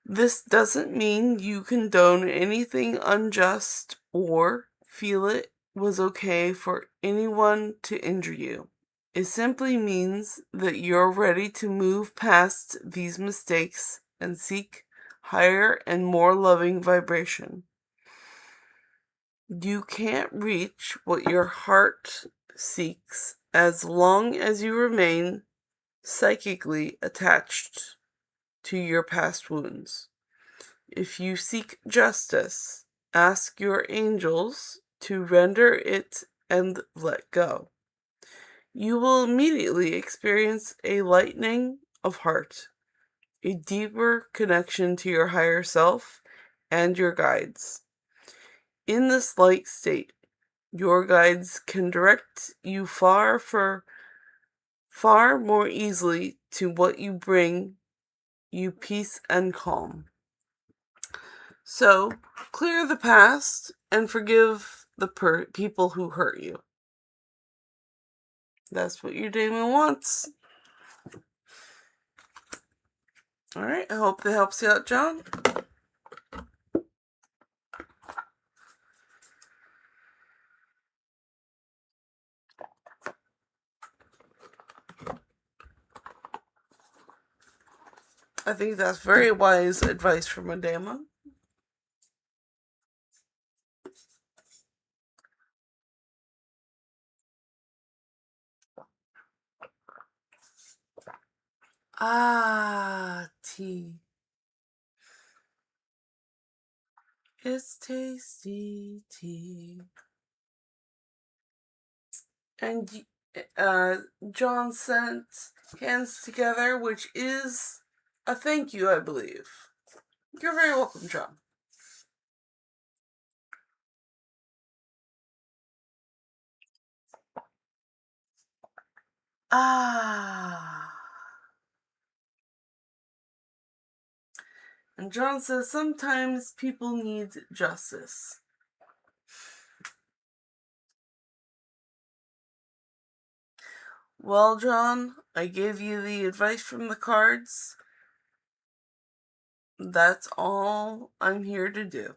This doesn't mean you condone anything unjust or feel it was okay for anyone to injure you. It simply means that you're ready to move past these mistakes and seek higher and more loving vibration. You can't reach what your heart seeks as long as you remain psychically attached to your past wounds. If you seek justice, ask your angels to render it and let go. You will immediately experience a lightening of heart, a deeper connection to your higher self and your guides. In this light state, your guides can direct you far more easily to what you bring you peace and calm. So, clear the past and forgive the people who hurt you. That's what your daemon wants. Alright, I hope that helps you out, John. I think that's very wise advice from a daemon. Ah, tea. It's tasty tea. And John sent hands together, which is a thank you, I believe. You're very welcome, John. Ah. And John says sometimes people need justice. Well, John, I gave you the advice from the cards. That's all I'm here to do.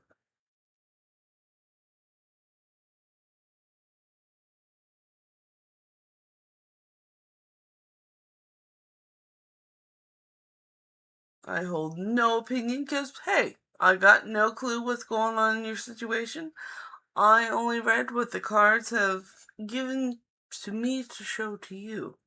I hold no opinion because, hey, I got no clue what's going on in your situation. I only read what the cards have given to me to show to you.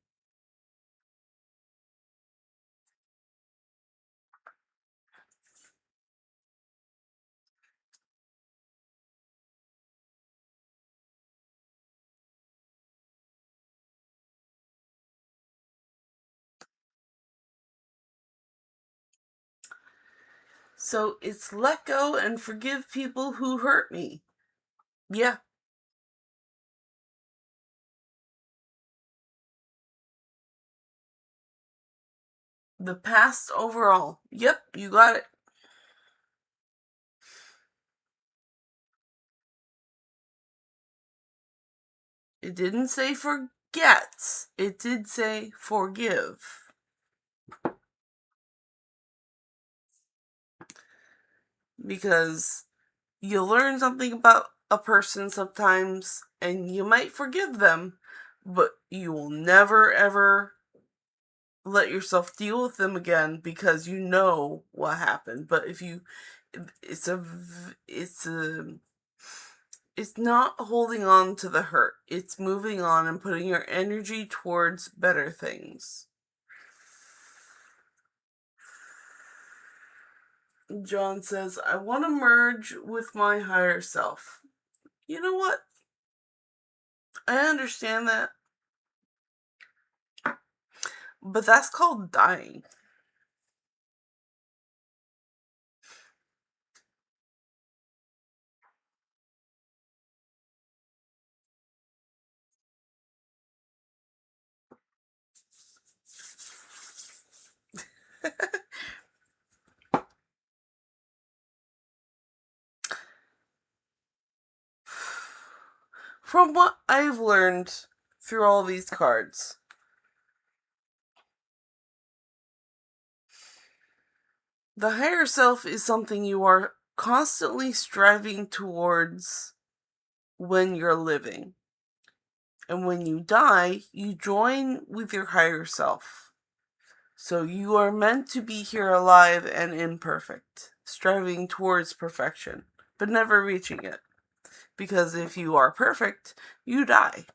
So it's let go and forgive people who hurt me. Yeah. The past overall. Yep, you got it. It didn't say forget. It did say forgive. Because you learn something about a person sometimes and you might forgive them, but you will never ever let yourself deal with them again because you know what happened. But if you it's a it's a it's not holding on to the hurt. It's moving on and putting your energy towards better things. John says, I want to merge with my higher self. You know what? I understand that. But that's called dying. From what I've learned through all these cards, the higher self is something you are constantly striving towards when you're living. And when you die, you join with your higher self. So you are meant to be here alive and imperfect, striving towards perfection, but never reaching it. Because if you are perfect, you die.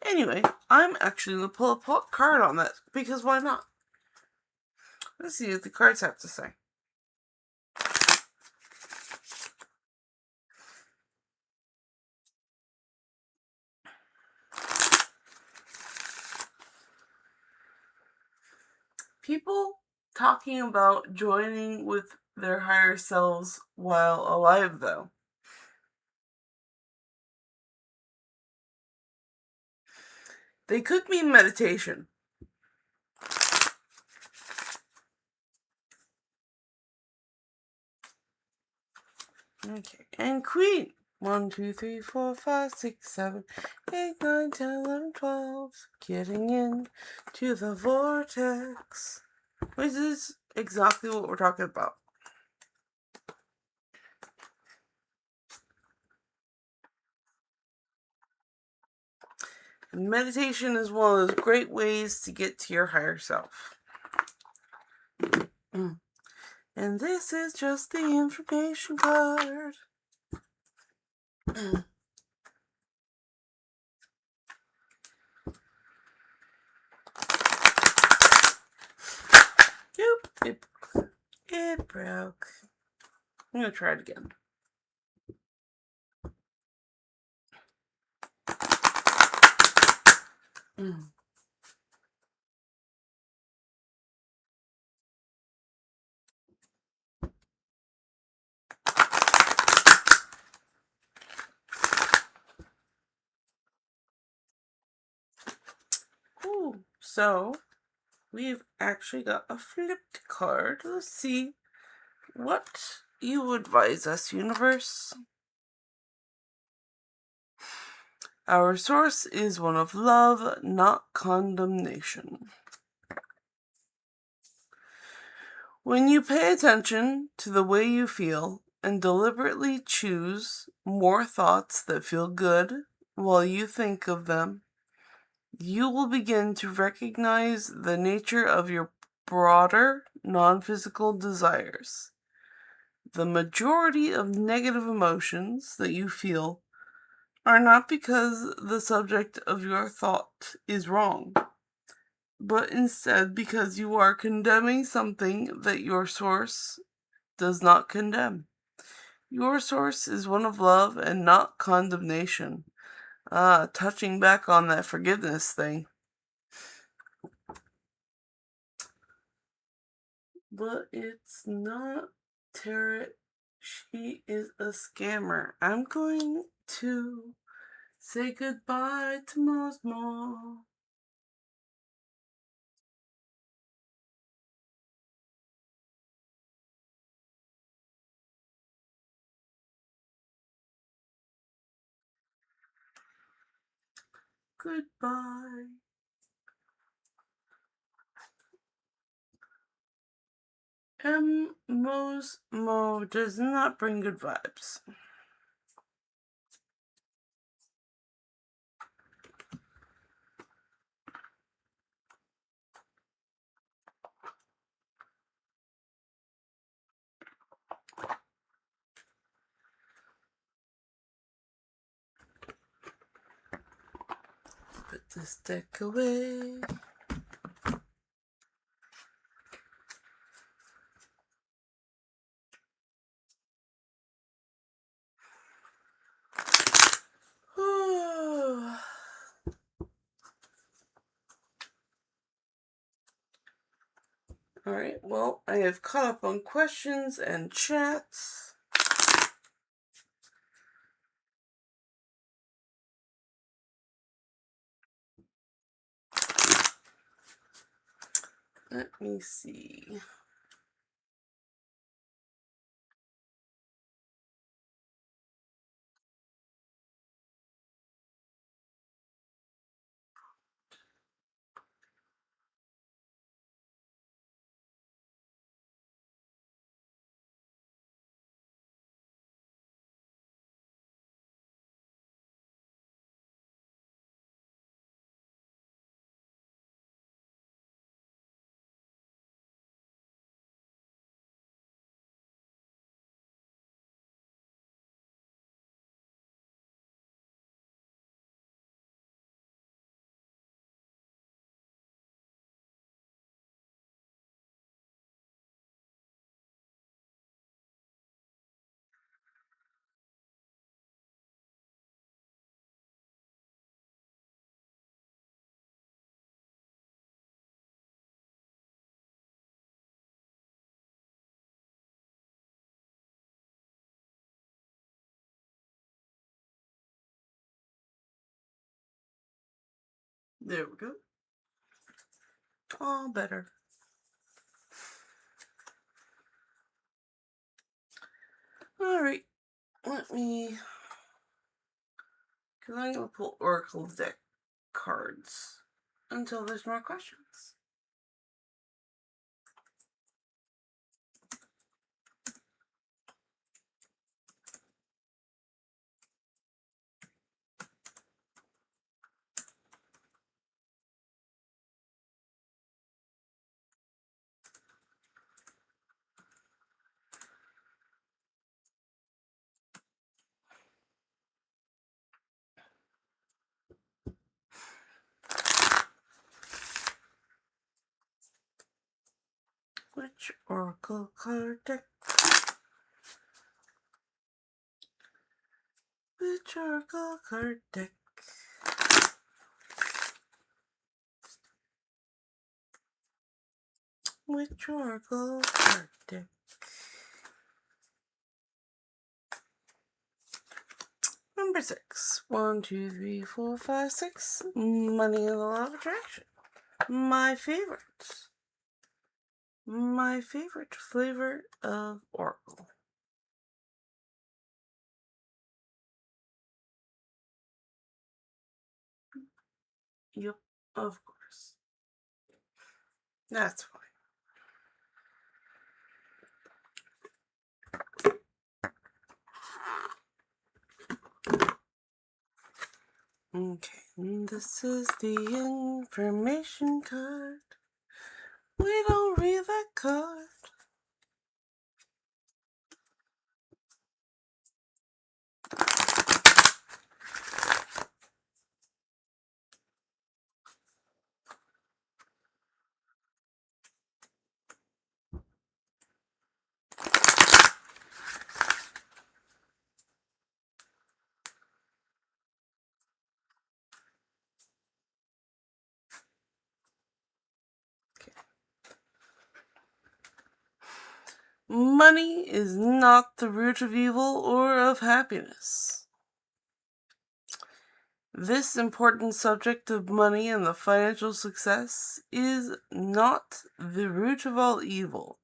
Anyway, I'm actually going to pull a card on that, because why not? Let's see what the cards have to say. People talking about joining with their higher selves while alive, though. They could mean meditation. Okay, and Queen. 1, 2, 3, 4, 5, 6, 7, 8, 9, 10, 11, 12. Getting in to the vortex. Which is exactly what we're talking about. And meditation is one of those great ways to get to your higher self. And this is just the information card. Oop, it broke. I'm gonna try it again. Ooh, so we've actually got a flipped card. Let's see what you advise us, universe. Our source is one of love, not condemnation. When you pay attention to the way you feel and deliberately choose more thoughts that feel good while you think of them, you will begin to recognize the nature of your broader, non-physical desires. The majority of negative emotions that you feel are not because the subject of your thought is wrong, but instead because you are condemning something that your source does not condemn. Your source is one of love and not condemnation. Touching back on that forgiveness thing. But it's not Tarot. She is a scammer. I'm going to say goodbye to Mosmo. Goodbye. Mosmo does not bring good vibes. Put this deck away. Alright, well, I have caught up on questions and chats. Let me see. There we go. All better. Alright, let me... Because I'm going to pull Oracle deck cards until there's more questions. Which Oracle card deck? Which Oracle card deck? Which Oracle card deck? Number 6. 1, 2, 3, 4, 5, 6. Money and the Law of Attraction. My favorite. My favorite flavor of Oracle. Yep, of course. That's fine. Okay, this is the information card. We don't read that card. Money is not the root of evil or of happiness. This important subject of money and the financial success is not the root of all evil,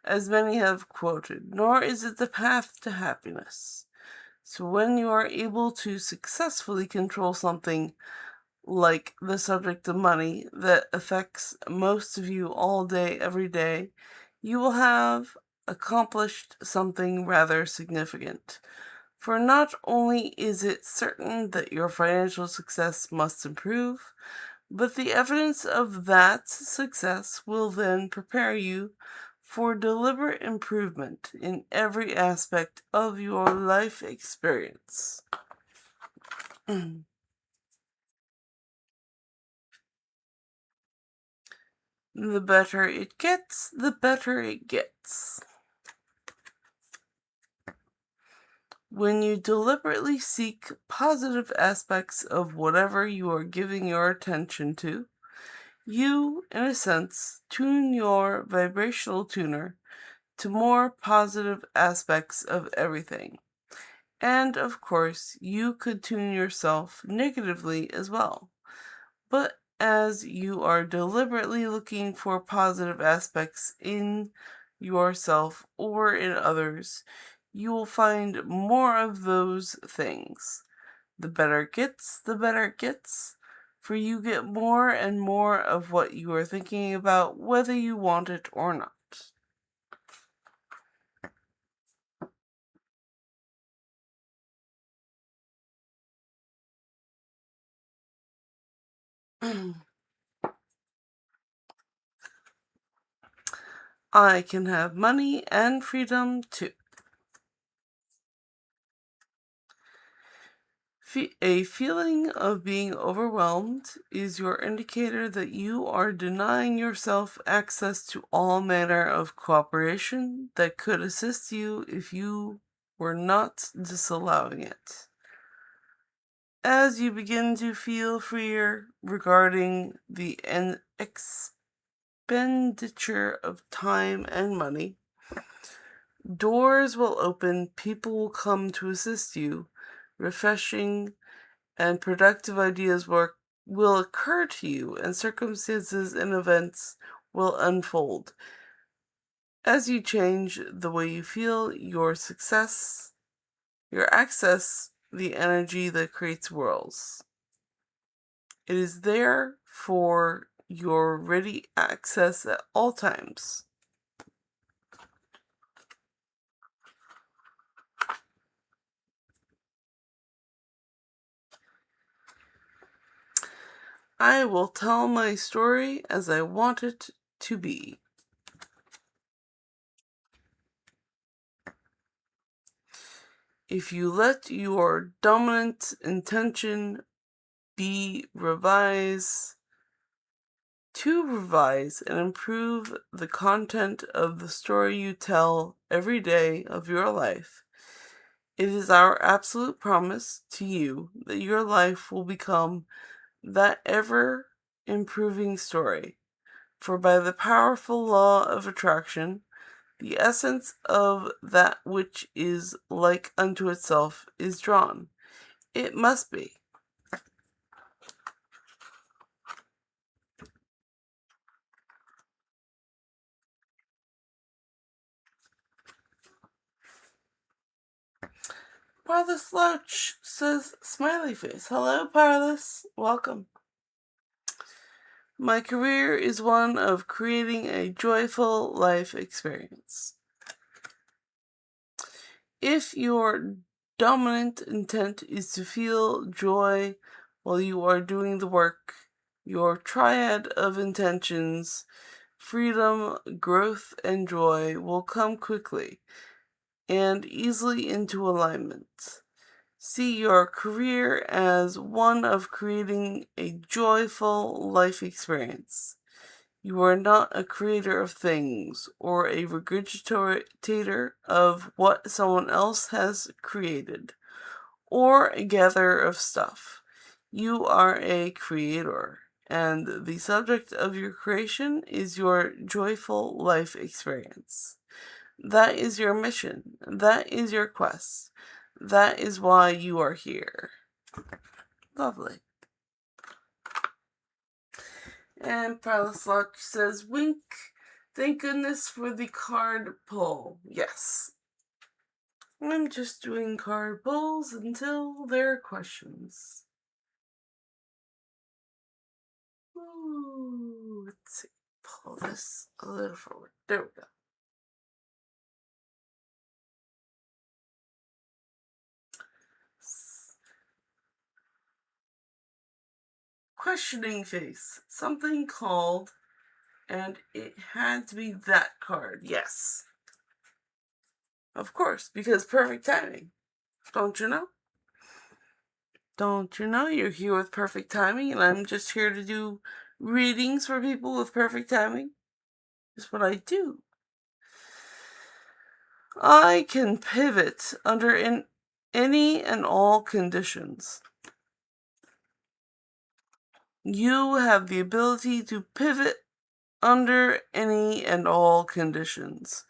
as many have quoted, nor is it the path to happiness. So when you are able to successfully control something like the subject of money that affects most of you all day, every day, you will have accomplished something rather significant. For not only is it certain that your financial success must improve, but the evidence of that success will then prepare you for deliberate improvement in every aspect of your life experience. The better it gets, the better it gets. When you deliberately seek positive aspects of whatever you are giving your attention to, you, in a sense, tune your vibrational tuner to more positive aspects of everything. And, of course, you could tune yourself negatively as well. But as you are deliberately looking for positive aspects in yourself or in others, you will find more of those things. The better it gets, the better it gets, for you get more and more of what you are thinking about, whether you want it or not. I can have money and freedom too. A feeling of being overwhelmed is your indicator that you are denying yourself access to all manner of cooperation that could assist you if you were not disallowing it. As you begin to feel freer regarding the expenditure of time and money, doors will open, people will come to assist you, refreshing and productive ideas will occur to you, and circumstances and events will unfold. As you change the way you feel, your access the energy that creates worlds. It is there for your ready access at all times. I will tell my story as I want it to be. If you let your dominant intention be revise and improve the content of the story you tell every day of your life, it is our absolute promise to you that your life will become that ever improving story. For by the powerful law of attraction, the essence of that which is like unto itself is drawn. It must be. Parlous Slouch says smiley face. Hello, Parlous. Welcome. My career is one of creating a joyful life experience. If your dominant intent is to feel joy while you are doing the work, your triad of intentions, freedom, growth, and joy, will come quickly and easily into alignment. See your career as one of creating a joyful life experience. You are not a creator of things or a regurgitator of what someone else has created or a gatherer of stuff. You are a creator, and the subject of your creation is your joyful life experience. That is your mission. That is your quest. That is why you are here. Lovely. And Parlous Slouch says, wink. Thank goodness for the card pull. Yes. I'm just doing card pulls until there are questions. Ooh, let's see. Pull this a little forward. There we go. Questioning face. Something called, and it had to be that card. Yes. Of course, because perfect timing. Don't you know? Don't you know you're here with perfect timing, and I'm just here to do readings for people with perfect timing? That's what I do. I can pivot under any and all conditions. You have the ability to pivot under any and all conditions,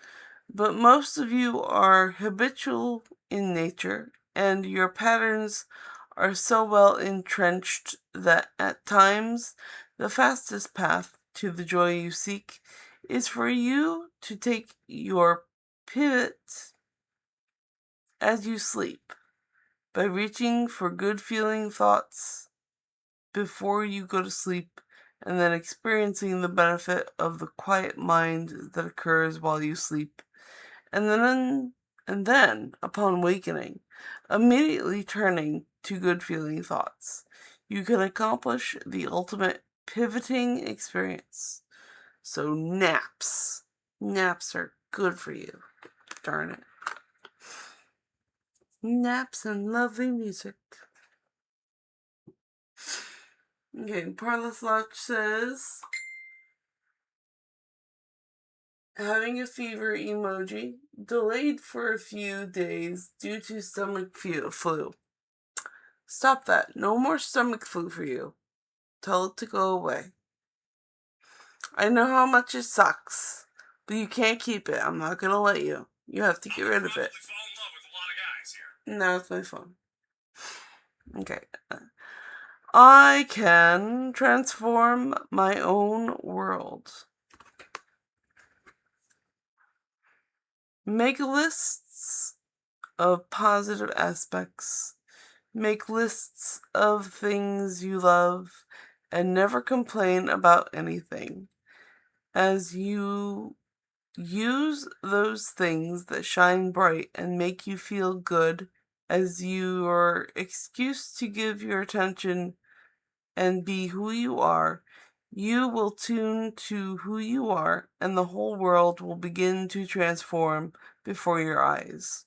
but most of you are habitual in nature, and your patterns are so well entrenched that at times the fastest path to the joy you seek is for you to take your pivot as you sleep by reaching for good feeling thoughts before you go to sleep and then experiencing the benefit of the quiet mind that occurs while you sleep, and then upon awakening, immediately turning to good feeling thoughts. You can accomplish the ultimate pivoting experience. So naps are good for you. Darn it. Naps and lovely music. Okay, Parlous Lodge says, having a fever emoji, delayed for a few days due to stomach flu. Stop that. No more stomach flu for you. Tell it to go away. I know how much it sucks, but you can't keep it. I'm not gonna let you. You have to get rid of it. No, it's my phone. Okay. I can transform my own world. Make lists of positive aspects. Make lists of things you love and never complain about anything. As you use those things that shine bright and make you feel good as your excuse to give your attention and be who you are, you will tune to who you are, and the whole world will begin to transform before your eyes.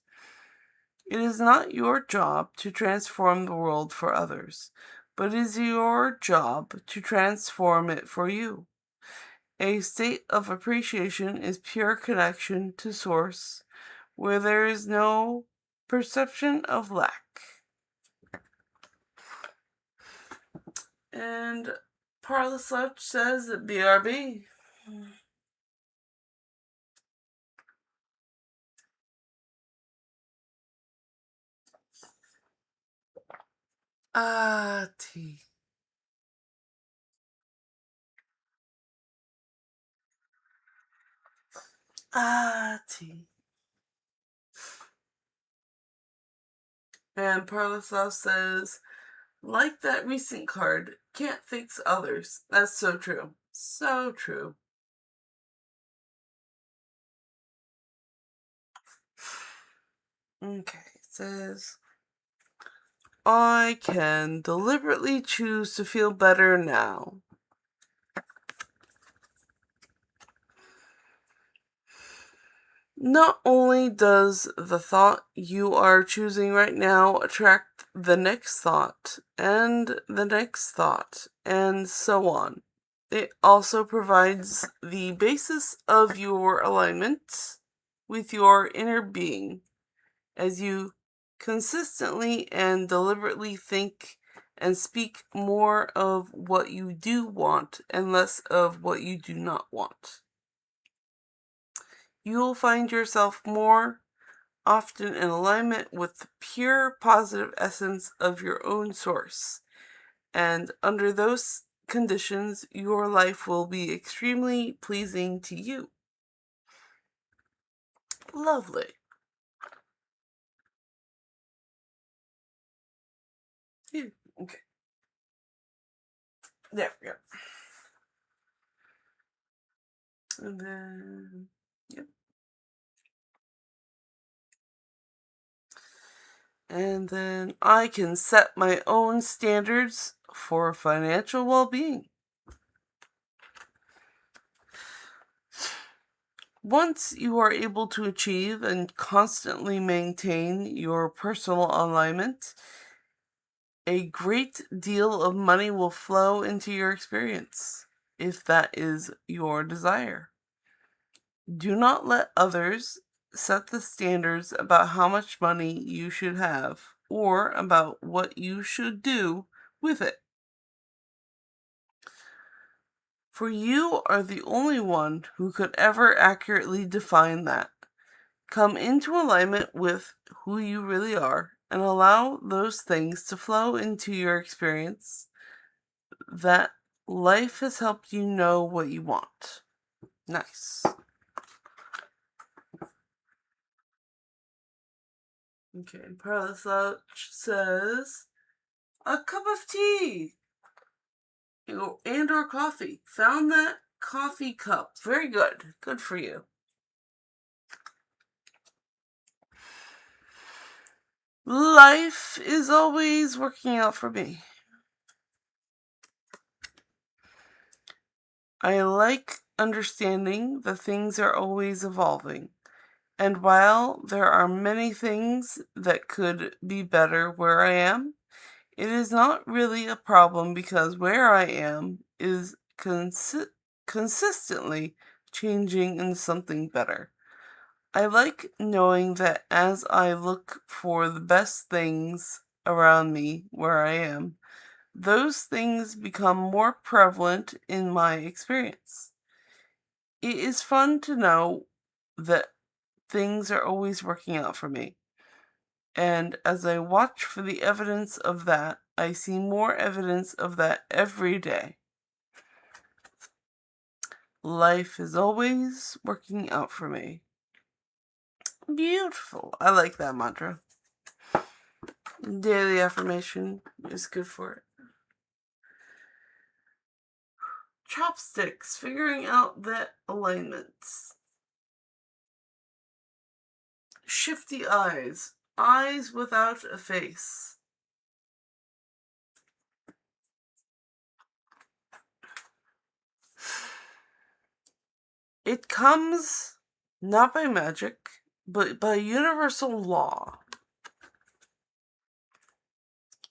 It is not your job to transform the world for others, but it is your job to transform it for you. A state of appreciation is pure connection to Source, where there is no perception of lack. And Parla Slouch says that BRB. Tea. Tea. And Parla Slouch says, like that recent card, can't fix others. That's so true. So true. Okay, it says, I can deliberately choose to feel better now. Not only does the thought you are choosing right now attract the next thought, and the next thought, and so on, it also provides the basis of your alignment with your inner being as you consistently and deliberately think and speak more of what you do want and less of what you do not want. You will find yourself more often in alignment with the pure positive essence of your own source. And under those conditions, your life will be extremely pleasing to you. Lovely. Yeah, okay. There we go. And then, yep. And then I can set my own standards for financial well-being. Once you are able to achieve and constantly maintain your personal alignment, a great deal of money will flow into your experience, if that is your desire. Do not let others set the standards about how much money you should have or about what you should do with it. For you are the only one who could ever accurately define that. Come into alignment with who you really are and allow those things to flow into your experience. That life has helped you know what you want. Nice. Okay, Parla Slouch says, a cup of tea and or coffee. Found that coffee cup. Very good. Good for you. Life is always working out for me. I like understanding that things are always evolving. And while there are many things that could be better where I am, it is not really a problem because where I am is consistently changing into something better. I like knowing that as I look for the best things around me where I am, those things become more prevalent in my experience. It is fun to know that things are always working out for me. And as I watch for the evidence of that, I see more evidence of that every day. Life is always working out for me. Beautiful. I like that mantra. Daily affirmation is good for it. Chopsticks, figuring out the alignments. Shifty eyes, eyes without a face. It comes not by magic, but by universal law.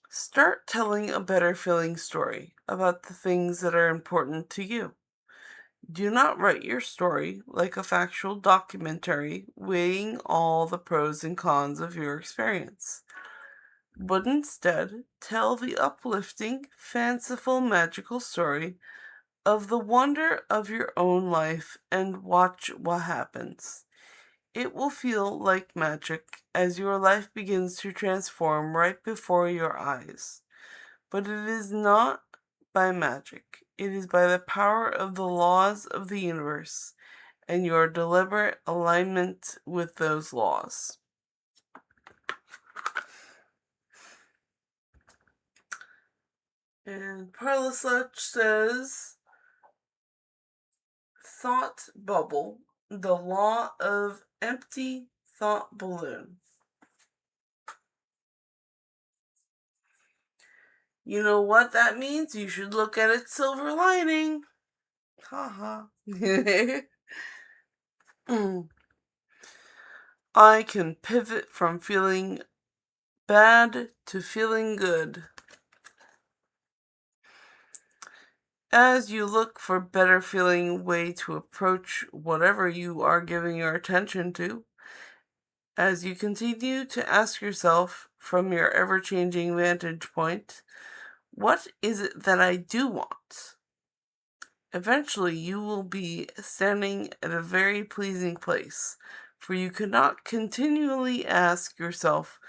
Start telling a better feeling story about the things that are important to you. Do not write your story like a factual documentary weighing all the pros and cons of your experience, but instead tell the uplifting, fanciful, magical story of the wonder of your own life and watch what happens. It will feel like magic as your life begins to transform right before your eyes. But it is not by magic. It is by the power of the laws of the universe and your deliberate alignment with those laws. And Parlisach says, thought bubble, the law of empty thought balloon. You know what that means? You should look at its silver lining. Haha. I can pivot from feeling bad to feeling good. As you look for a better feeling way to approach whatever you are giving your attention to, as you continue to ask yourself from your ever-changing vantage point, what is it that I do want? Eventually, you will be standing at a very pleasing place, for you cannot continually ask yourself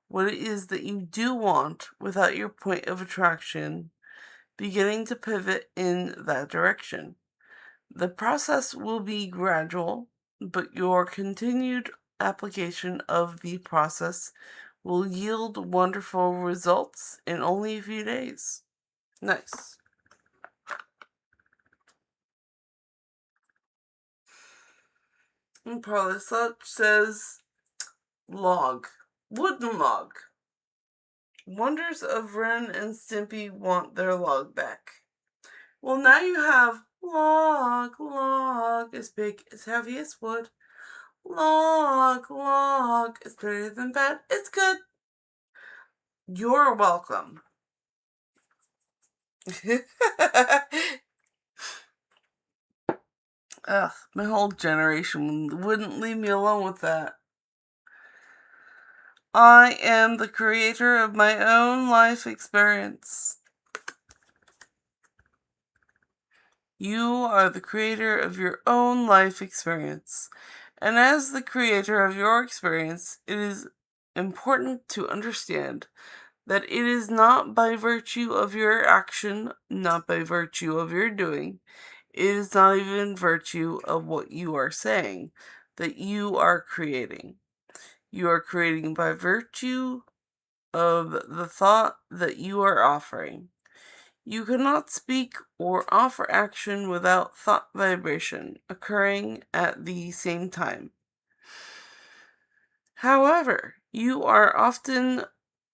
what it is that you do want without your point of attraction beginning to pivot in that direction. The process will be gradual, but your continued application of the process will yield wonderful results in only a few days. Nice. And Parlisach says, log. Wooden log. Wonders of Ren and Stimpy want their log back. Well, now you have log, as big, as heavy as wood. Log, it's better than bad, it's good. You're welcome. Ugh, my whole generation wouldn't leave me alone with that. I am the creator of my own life experience. You are the creator of your own life experience. And as the creator of your experience, it is important to understand that it is not by virtue of your action, not by virtue of your doing, it is not even virtue of what you are saying that you are creating. You are creating by virtue of the thought that you are offering. You cannot speak or offer action without thought vibration occurring at the same time. However, you are often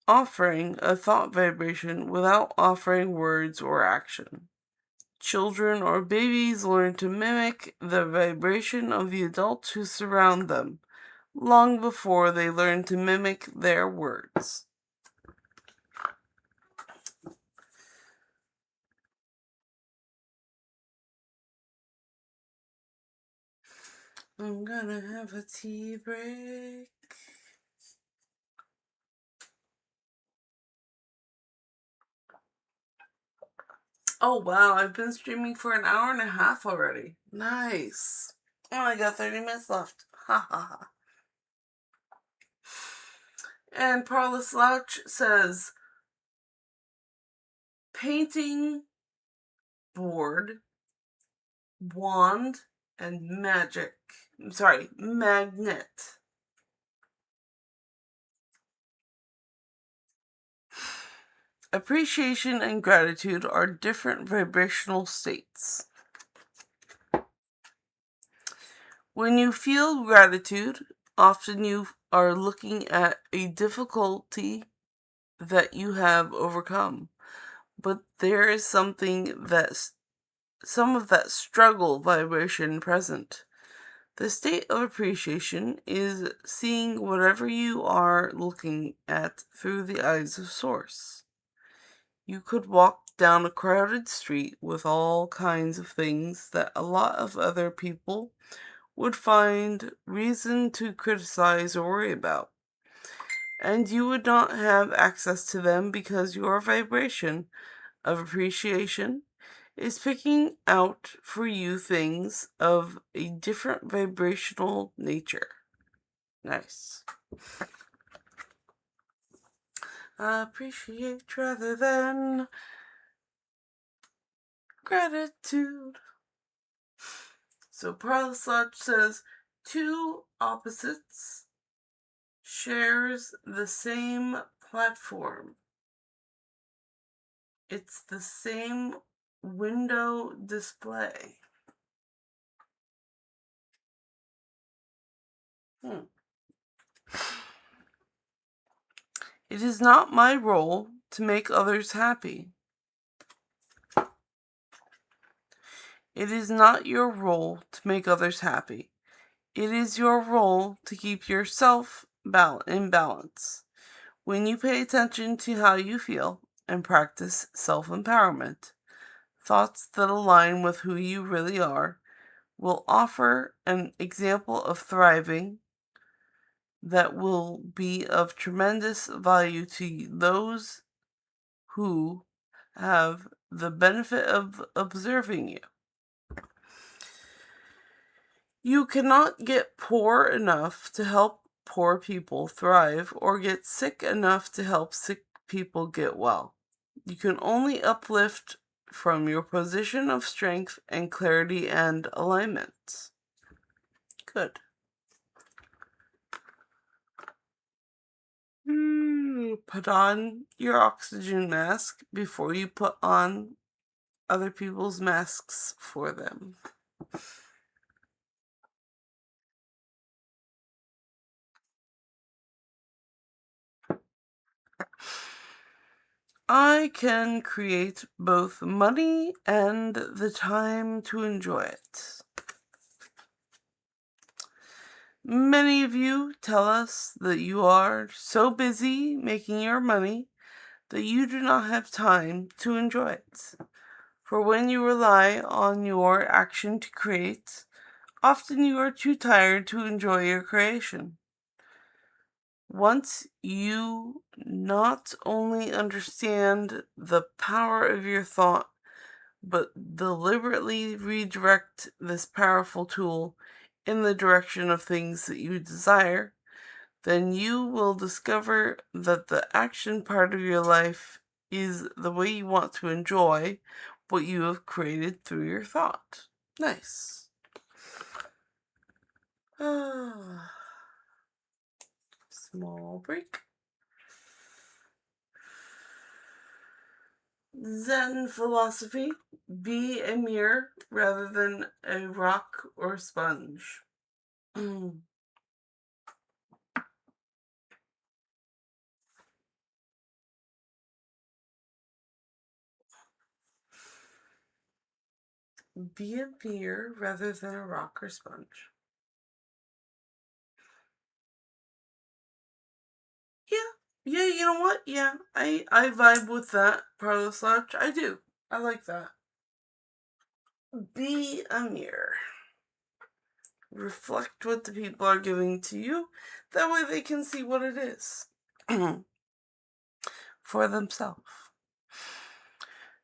offering a thought vibration without offering words or action. Children or babies learn to mimic the vibration of the adults who surround them long before they learn to mimic their words. I'm gonna have a tea break. Oh wow, I've been streaming for an hour and a half already. Nice. Oh, I got 30 minutes left. Ha ha ha. And Parlisach says, painting board, wand, and magnet. Appreciation and gratitude are different vibrational states. When you feel gratitude, often you are looking at a difficulty that you have overcome, but there is some of that struggle vibration present. The state of appreciation is seeing whatever you are looking at through the eyes of Source. You could walk down a crowded street with all kinds of things that a lot of other people would find reason to criticize or worry about, and you would not have access to them because your vibration of appreciation is picking out for you things of a different vibrational nature. Nice. Appreciate rather than gratitude. So Prahlad says, two opposites shares the same platform. It's the same window display. It is not my role to make others happy. It is not your role to make others happy. It is your role to keep yourself in balance. When you pay attention to how you feel and practice self-empowerment, thoughts that align with who you really are will offer an example of thriving that will be of tremendous value to those who have the benefit of observing you. You cannot get poor enough to help poor people thrive or get sick enough to help sick people get well. You can only uplift from your position of strength and clarity and alignment. Good. Put on your oxygen mask before you put on other people's masks for them. I can create both money and the time to enjoy it. Many of you tell us that you are so busy making your money that you do not have time to enjoy it. For when you rely on your action to create, often you are too tired to enjoy your creation. Once you not only understand the power of your thought, but deliberately redirect this powerful tool in the direction of things that you desire, then you will discover that the action part of your life is the way you want to enjoy what you have created through your thought. Nice. Small break. Zen philosophy: be a mirror rather than a rock or sponge. Be a mirror rather than a rock or sponge. Yeah, you know what? Yeah, I vibe with that part of the slouch. I do. I like that. Be a mirror. Reflect what the people are giving to you. That way they can see what it is for themselves.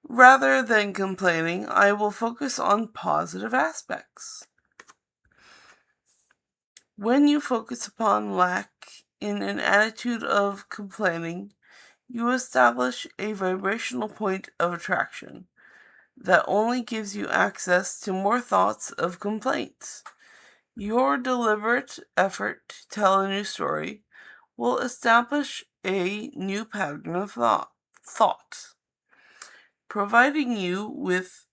Rather than complaining, I will focus on positive aspects. When you focus upon lack in an attitude of complaining, You establish a vibrational point of attraction that only gives you access to more thoughts of complaints. Your deliberate effort to tell a new story will establish a new pattern of thought, providing you with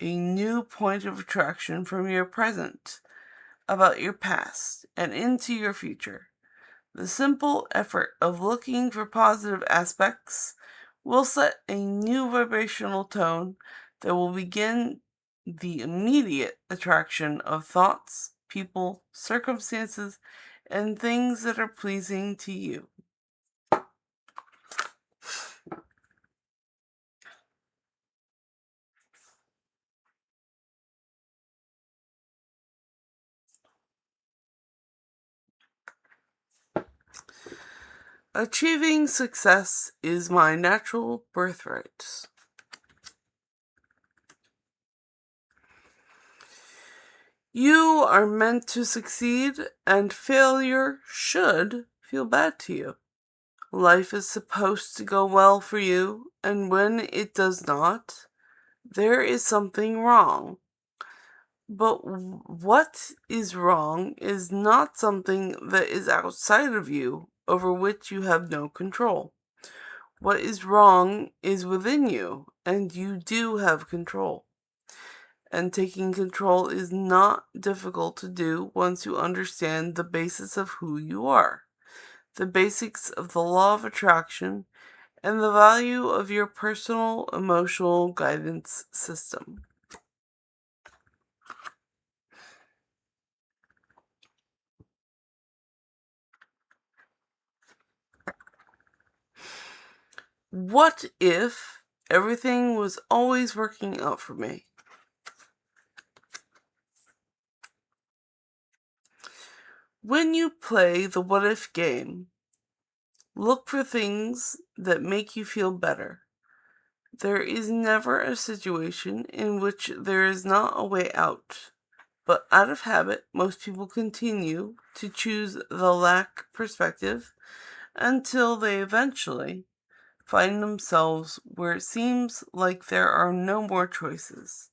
a new point of attraction from your present about your past and into your future. The simple effort of looking for positive aspects will set a new vibrational tone that will begin the immediate attraction of thoughts, people, circumstances, and things that are pleasing to you. Achieving success is my natural birthright. You are meant to succeed, and failure should feel bad to you. Life is supposed to go well for you, and when it does not, there is something wrong. But what is wrong is not something that is outside of you, over which you have no control. What is wrong is within you, and you do have control. And taking control is not difficult to do once you understand the basis of who you are, the basics of the law of attraction, and the value of your personal emotional guidance system. What if everything was always working out for me? When you play the what if game, look for things that make you feel better. There is never a situation in which there is not a way out, but out of habit, most people continue to choose the lack perspective until they eventually find themselves where it seems like there are no more choices.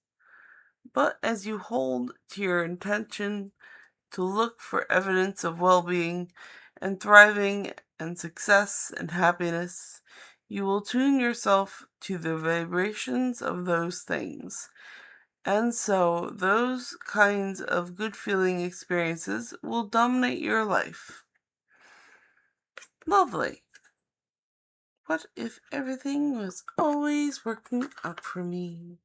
But as you hold to your intention to look for evidence of well-being and thriving and success and happiness, you will tune yourself to the vibrations of those things. And so those kinds of good feeling experiences will dominate your life. Lovely. What if everything was always working out for me?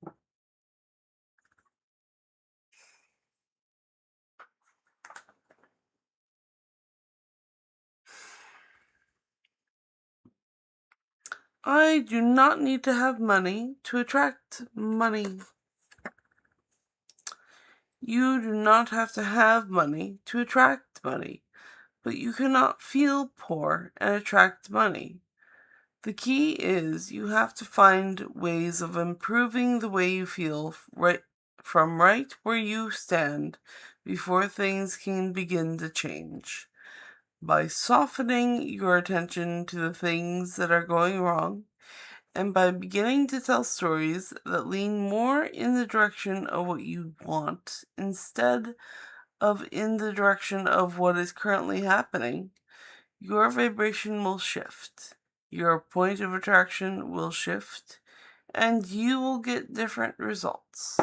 I do not need to have money to attract money. You do not have to have money to attract money, but you cannot feel poor and attract money. The key is you have to find ways of improving the way you feel right where you stand before things can begin to change. By softening your attention to the things that are going wrong, and by beginning to tell stories that lean more in the direction of what you want instead of in the direction of what is currently happening, your vibration will shift, your point of attraction will shift, and you will get different results.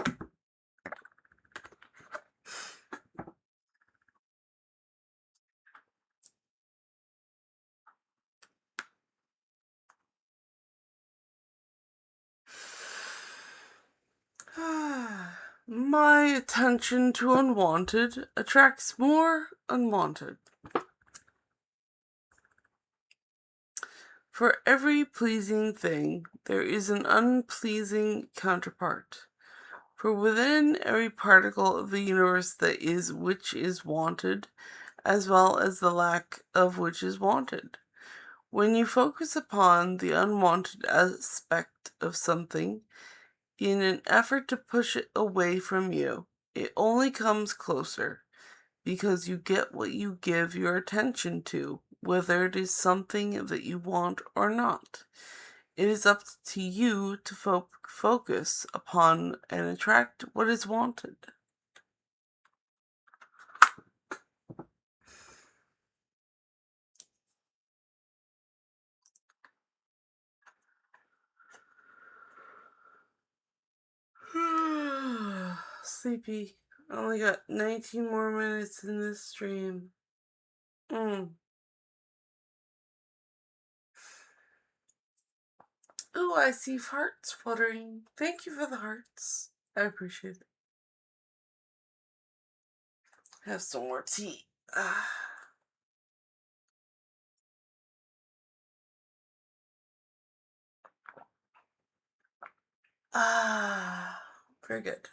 My attention to unwanted attracts more unwanted. For every pleasing thing, there is an unpleasing counterpart. For within every particle of the universe there is which is wanted, as well as the lack of which is wanted. When you focus upon the unwanted aspect of something in an effort to push it away from you, it only comes closer, because you get what you give your attention to whether it is something that you want or not. It is up to you to focus upon and attract what is wanted. Sleepy. I only got 19 more minutes in this stream. Ooh, I see hearts fluttering. Thank you for the hearts. I appreciate it. Have some more tea. Very good.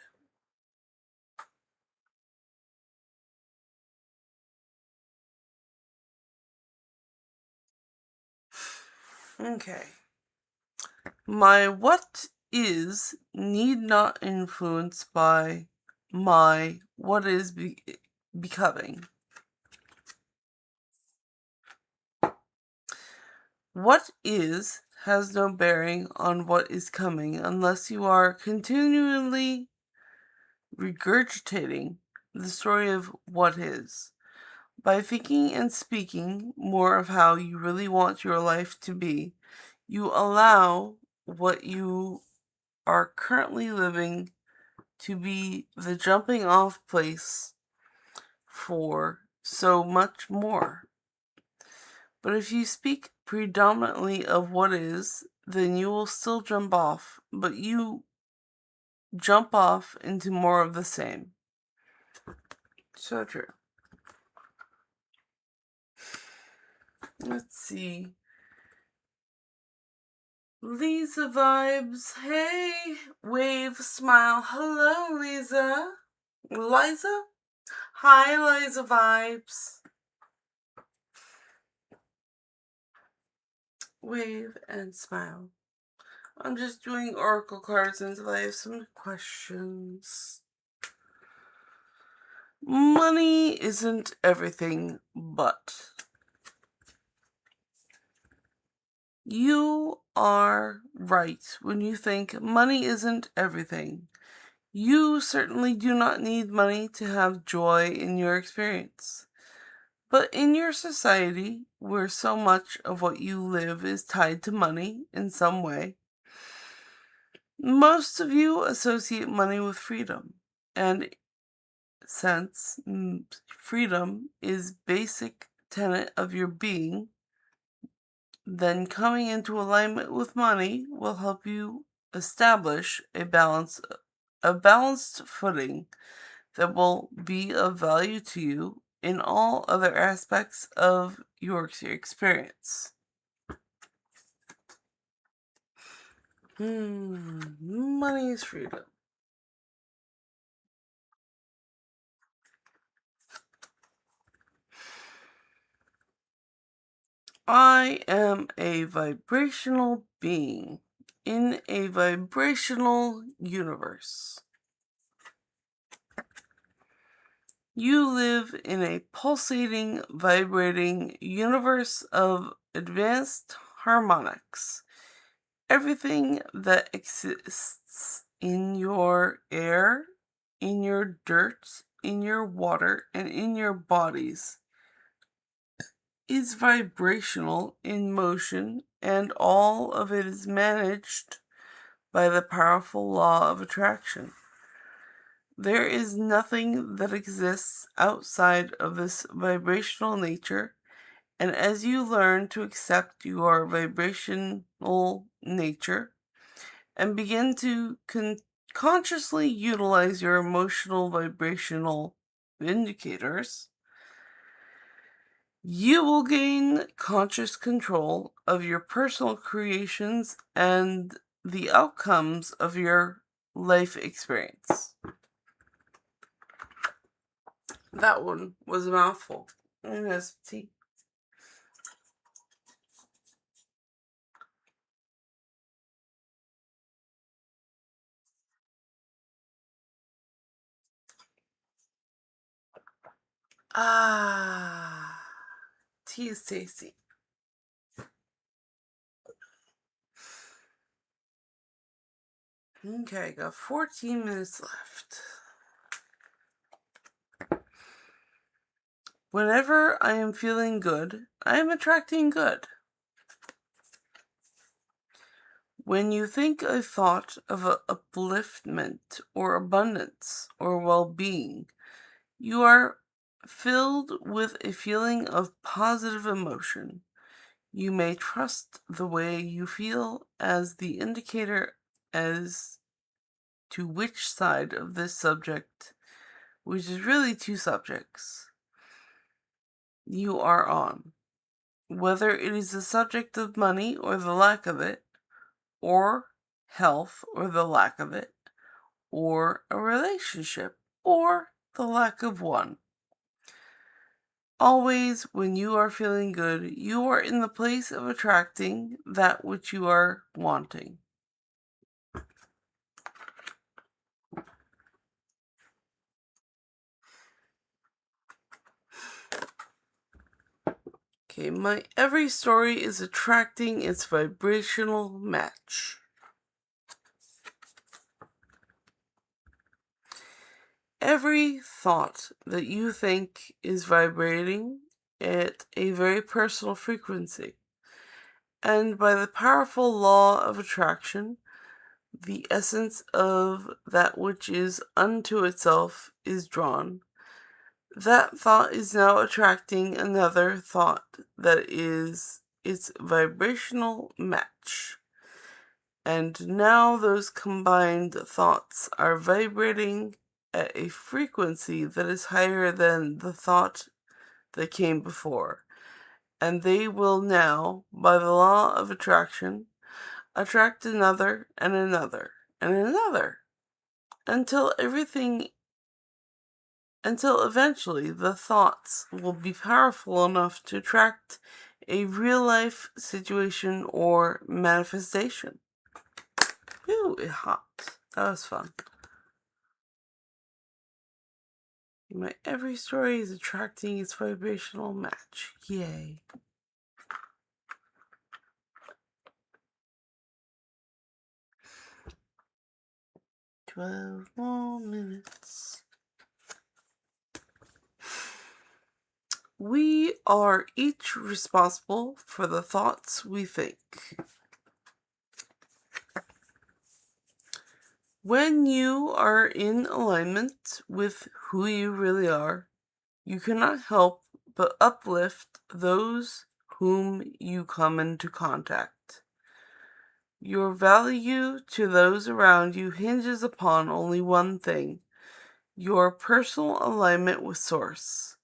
Okay. My what is need not influence by my what is becoming. What is has no bearing on what is coming unless you are continually regurgitating the story of what is. By thinking and speaking more of how you really want your life to be, you allow what you are currently living to be the jumping off place for so much more. But if you speak predominantly of what is, then you will still jump off, but you jump off into more of the same. So true. Let's see. Lisa Vibes. Hey, wave, smile. Hello, Lisa. Liza? Hi, Liza Vibes. Wave and smile. I'm just doing oracle cards until I have some questions. Money isn't everything, but you are right when you think money isn't everything. You certainly do not need money to have joy in your experience. But in your society, where so much of what you live is tied to money in some way, most of you associate money with freedom. And since freedom is basic tenet of your being, then coming into alignment with money will help you establish a balanced footing that will be of value to you in all other aspects of your experience. Money is freedom. I am a vibrational being in a vibrational universe. You live in a pulsating, vibrating universe of advanced harmonics. Everything that exists in your air, in your dirt, in your water, and in your bodies is vibrational in motion, and all of it is managed by the powerful law of attraction. There is nothing that exists outside of this vibrational nature, and as you learn to accept your vibrational nature and begin to consciously utilize your emotional vibrational indicators, you will gain conscious control of your personal creations and the outcomes of your life experience. That one was a mouthful. And has tea. is tasty. Okay, got 14 minutes left. Whenever I am feeling good, I am attracting good. When you think a thought of upliftment or abundance or well-being, you are filled with a feeling of positive emotion. You may trust the way you feel as the indicator as to which side of this subject, which is really two subjects, you are on. Whether it is the subject of money or the lack of it, or health or the lack of it, or a relationship or the lack of one. Always, when you are feeling good, you are in the place of attracting that which you are wanting. Okay, my every story is attracting its vibrational match. Every thought that you think is vibrating at a very personal frequency. And by the powerful law of attraction, the essence of that which is unto itself is drawn. That thought is now attracting another thought that is its vibrational match. And now those combined thoughts are vibrating at a frequency that is higher than the thought that came before. And they will now, by the law of attraction, attract another and another and another until eventually the thoughts will be powerful enough to attract a real life situation or manifestation. Ooh, it hot. That was fun. My every story is attracting its vibrational match. Yay. "12 more minutes." We are each responsible for the thoughts we think. When you are in alignment with who you really are, you cannot help but uplift those whom you come into contact. Your value to those around you hinges upon only one thing: your personal alignment with Source.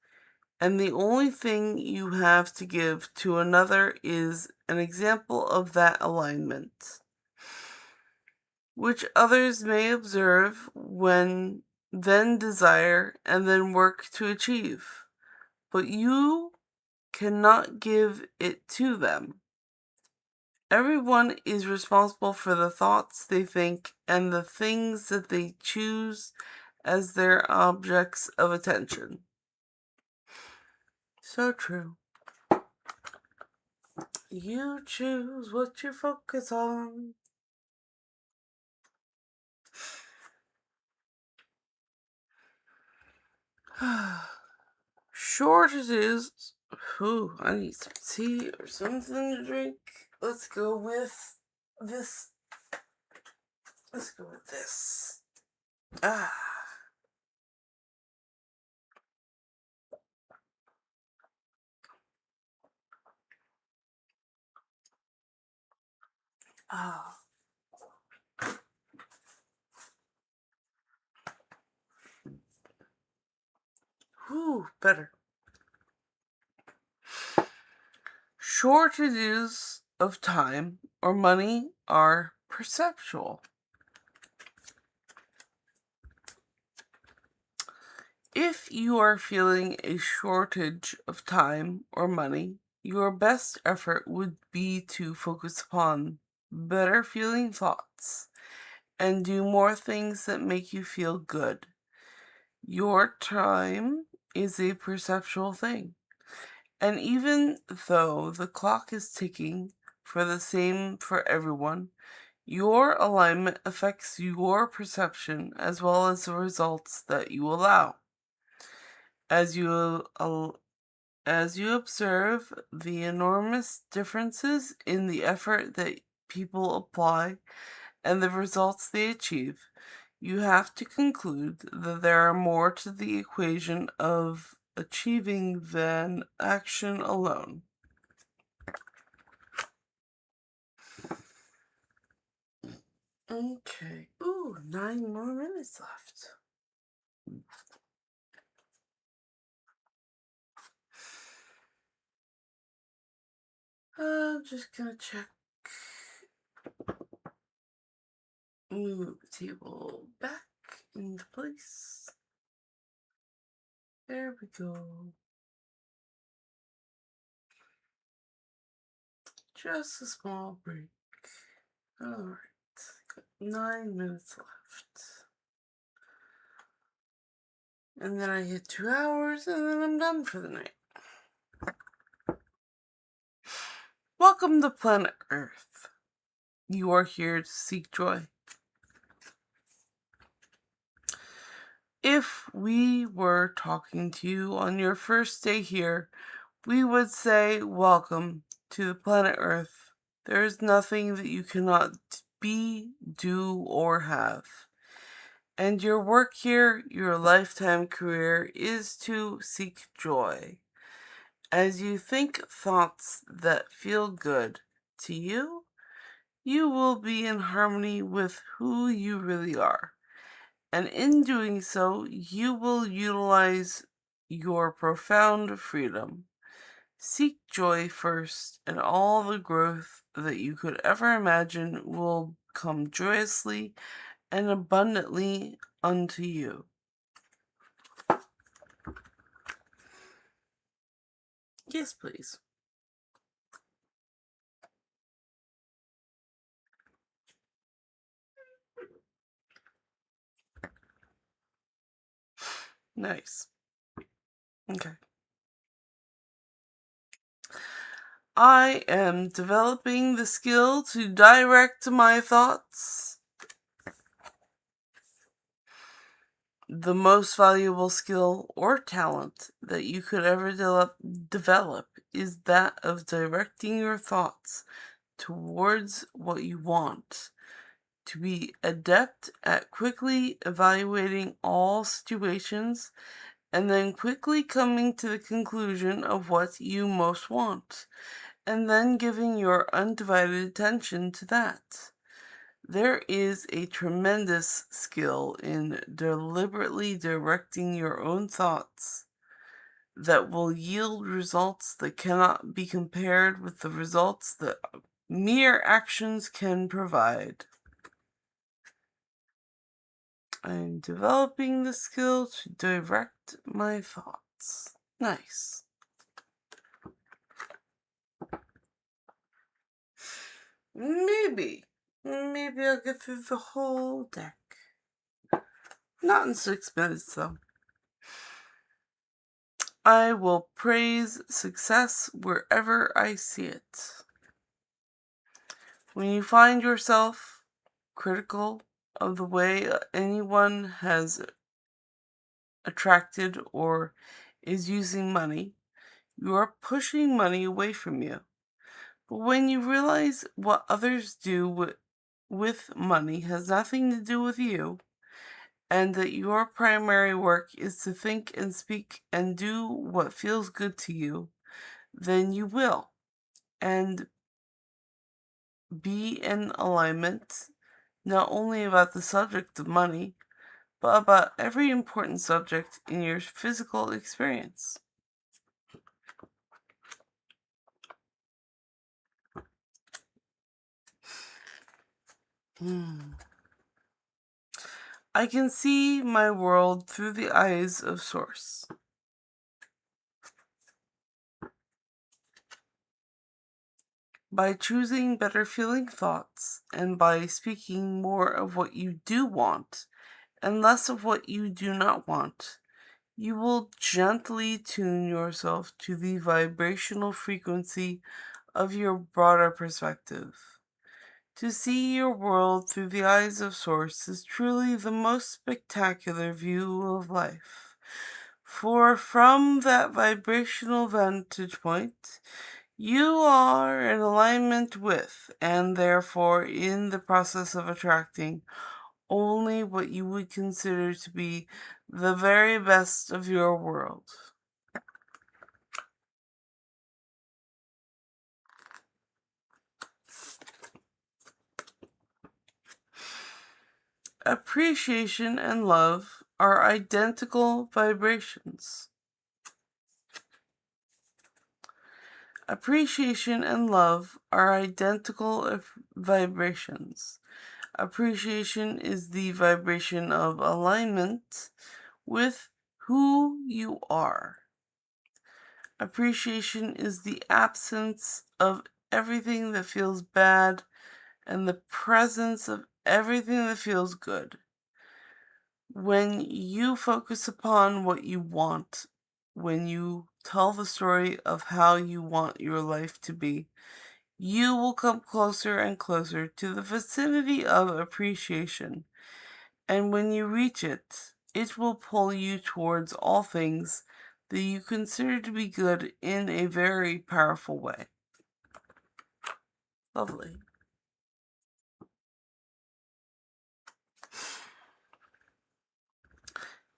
And the only thing you have to give to another is an example of that alignment, which others may observe, when then desire, and then work to achieve. But you cannot give it to them. Everyone is responsible for the thoughts they think and the things that they choose as their objects of attention. So true. You choose what you focus on. Shortages. Ooh, I need some tea or something to drink. Let's go with this. Let's go with this. Ah. Ah. Whew, better. Shortages of time or money are perceptual. If you are feeling a shortage of time or money, your best effort would be to focus upon better feeling thoughts and do more things that make you feel good. Your time is a perceptual thing, And even though the clock is ticking for the same for everyone, your alignment affects your perception as well as the results that you allow. As you observe the enormous differences in the effort that people apply and the results they achieve, you have to conclude that there are more to the equation of achieving than action alone. Okay. Ooh, 9 more minutes left. I'm just gonna check. Move the table back into place. There we go. Just a small break. Alright. 9 minutes left. And then I hit 2 hours, and then I'm done for the night. Welcome to planet Earth. You are here to seek joy. If we were talking to you on your first day here, we would say, welcome to the planet Earth. There is nothing that you cannot be, do, or have. And your work here, your lifetime career, is to seek joy. As you think thoughts that feel good to you, you will be in harmony with who you really are. And in doing so, you will utilize your profound freedom. Seek joy first, and all the growth that you could ever imagine will come joyously and abundantly unto you. Yes, please. Nice. Okay. I am developing the skill to direct my thoughts. The most valuable skill or talent that you could ever develop is that of directing your thoughts towards what you want. To be adept at quickly evaluating all situations and then quickly coming to the conclusion of what you most want, and then giving your undivided attention to that. There is a tremendous skill in deliberately directing your own thoughts that will yield results that cannot be compared with the results that mere actions can provide. I'm developing the skill to direct my thoughts. Nice. Maybe I'll get through the whole deck. Not in 6 minutes, though. I will praise success wherever I see it. When you find yourself critical of the way anyone has attracted or is using money, you are pushing money away from you. But when you realize what others do with money has nothing to do with you, and that your primary work is to think and speak and do what feels good to you, then you will. And be in alignment not only about the subject of money, but about every important subject in your physical experience. I can see my world through the eyes of Source. By choosing better feeling thoughts and by speaking more of what you do want and less of what you do not want, you will gently tune yourself to the vibrational frequency of your broader perspective. To see your world through the eyes of Source is truly the most spectacular view of life. For from that vibrational vantage point, you are in alignment with, and therefore in the process of attracting, only what you would consider to be the very best of your world. Appreciation and love are identical vibrations. Appreciation and love are identical vibrations. Appreciation is the vibration of alignment with who you are. Appreciation is the absence of everything that feels bad and the presence of everything that feels good. When you focus upon what you want, when you tell the story of how you want your life to be, you will come closer and closer to the vicinity of appreciation. And when you reach it, it will pull you towards all things that you consider to be good in a very powerful way. Lovely.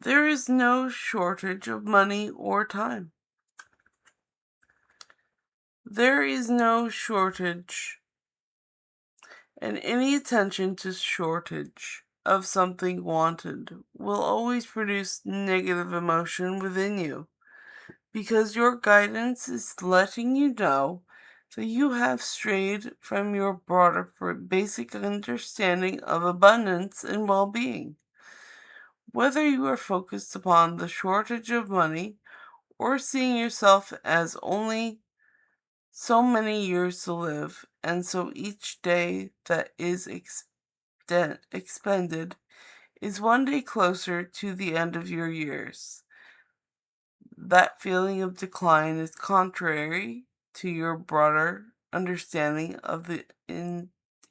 There is no shortage of money or time. There is no shortage, and any attention to shortage of something wanted will always produce negative emotion within you, because your guidance is letting you know that you have strayed from your broader basic understanding of abundance and well-being. Whether you are focused upon the shortage of money or seeing yourself as only so many years to live, and so each day that is expended is one day closer to the end of your years. That feeling of decline is contrary to your broader understanding of the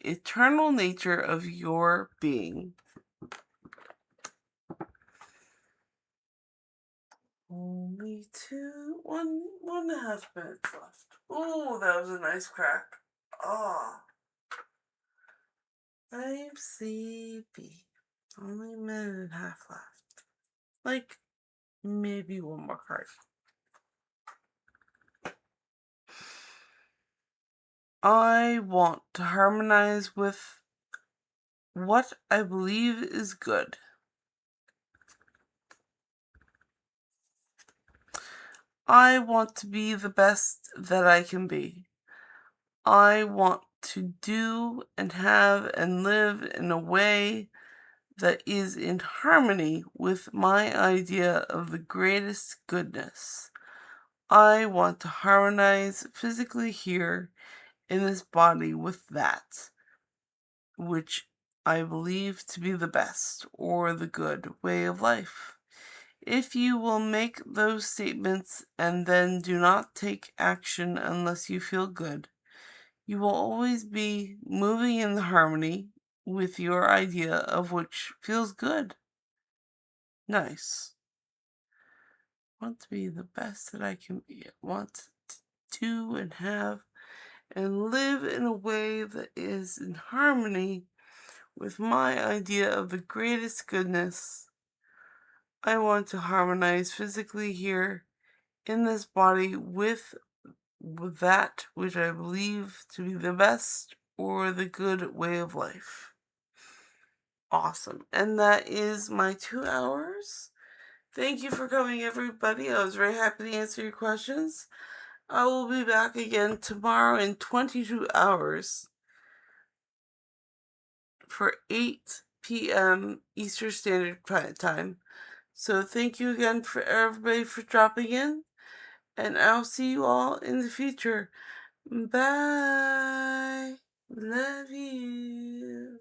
eternal nature of your being. Only one and a half minutes left. Ooh, that was a nice crack. Ah, I'm sleepy. Only a minute and a half left. Like, maybe one more card. I want to harmonize with what I believe is good. I want to be the best that I can be. I want to do and have and live in a way that is in harmony with my idea of the greatest goodness. I want to harmonize physically here in this body with that, which I believe to be the best or the good way of life. If you will make those statements and then do not take action unless you feel good, you will always be moving in the harmony with your idea of which feels good. Nice. Want to be the best that I can be. I want to do and have and live in a way that is in harmony with my idea of the greatest goodness. I want to harmonize physically here in this body with that which I believe to be the best or the good way of life. Awesome. And that is my 2 hours. Thank you for coming, everybody. I was very happy to answer your questions. I will be back again tomorrow in 22 hours for 8 p.m. Eastern Standard Time. So thank you again for everybody for dropping in, and I'll see you all in the future. Bye. Love you.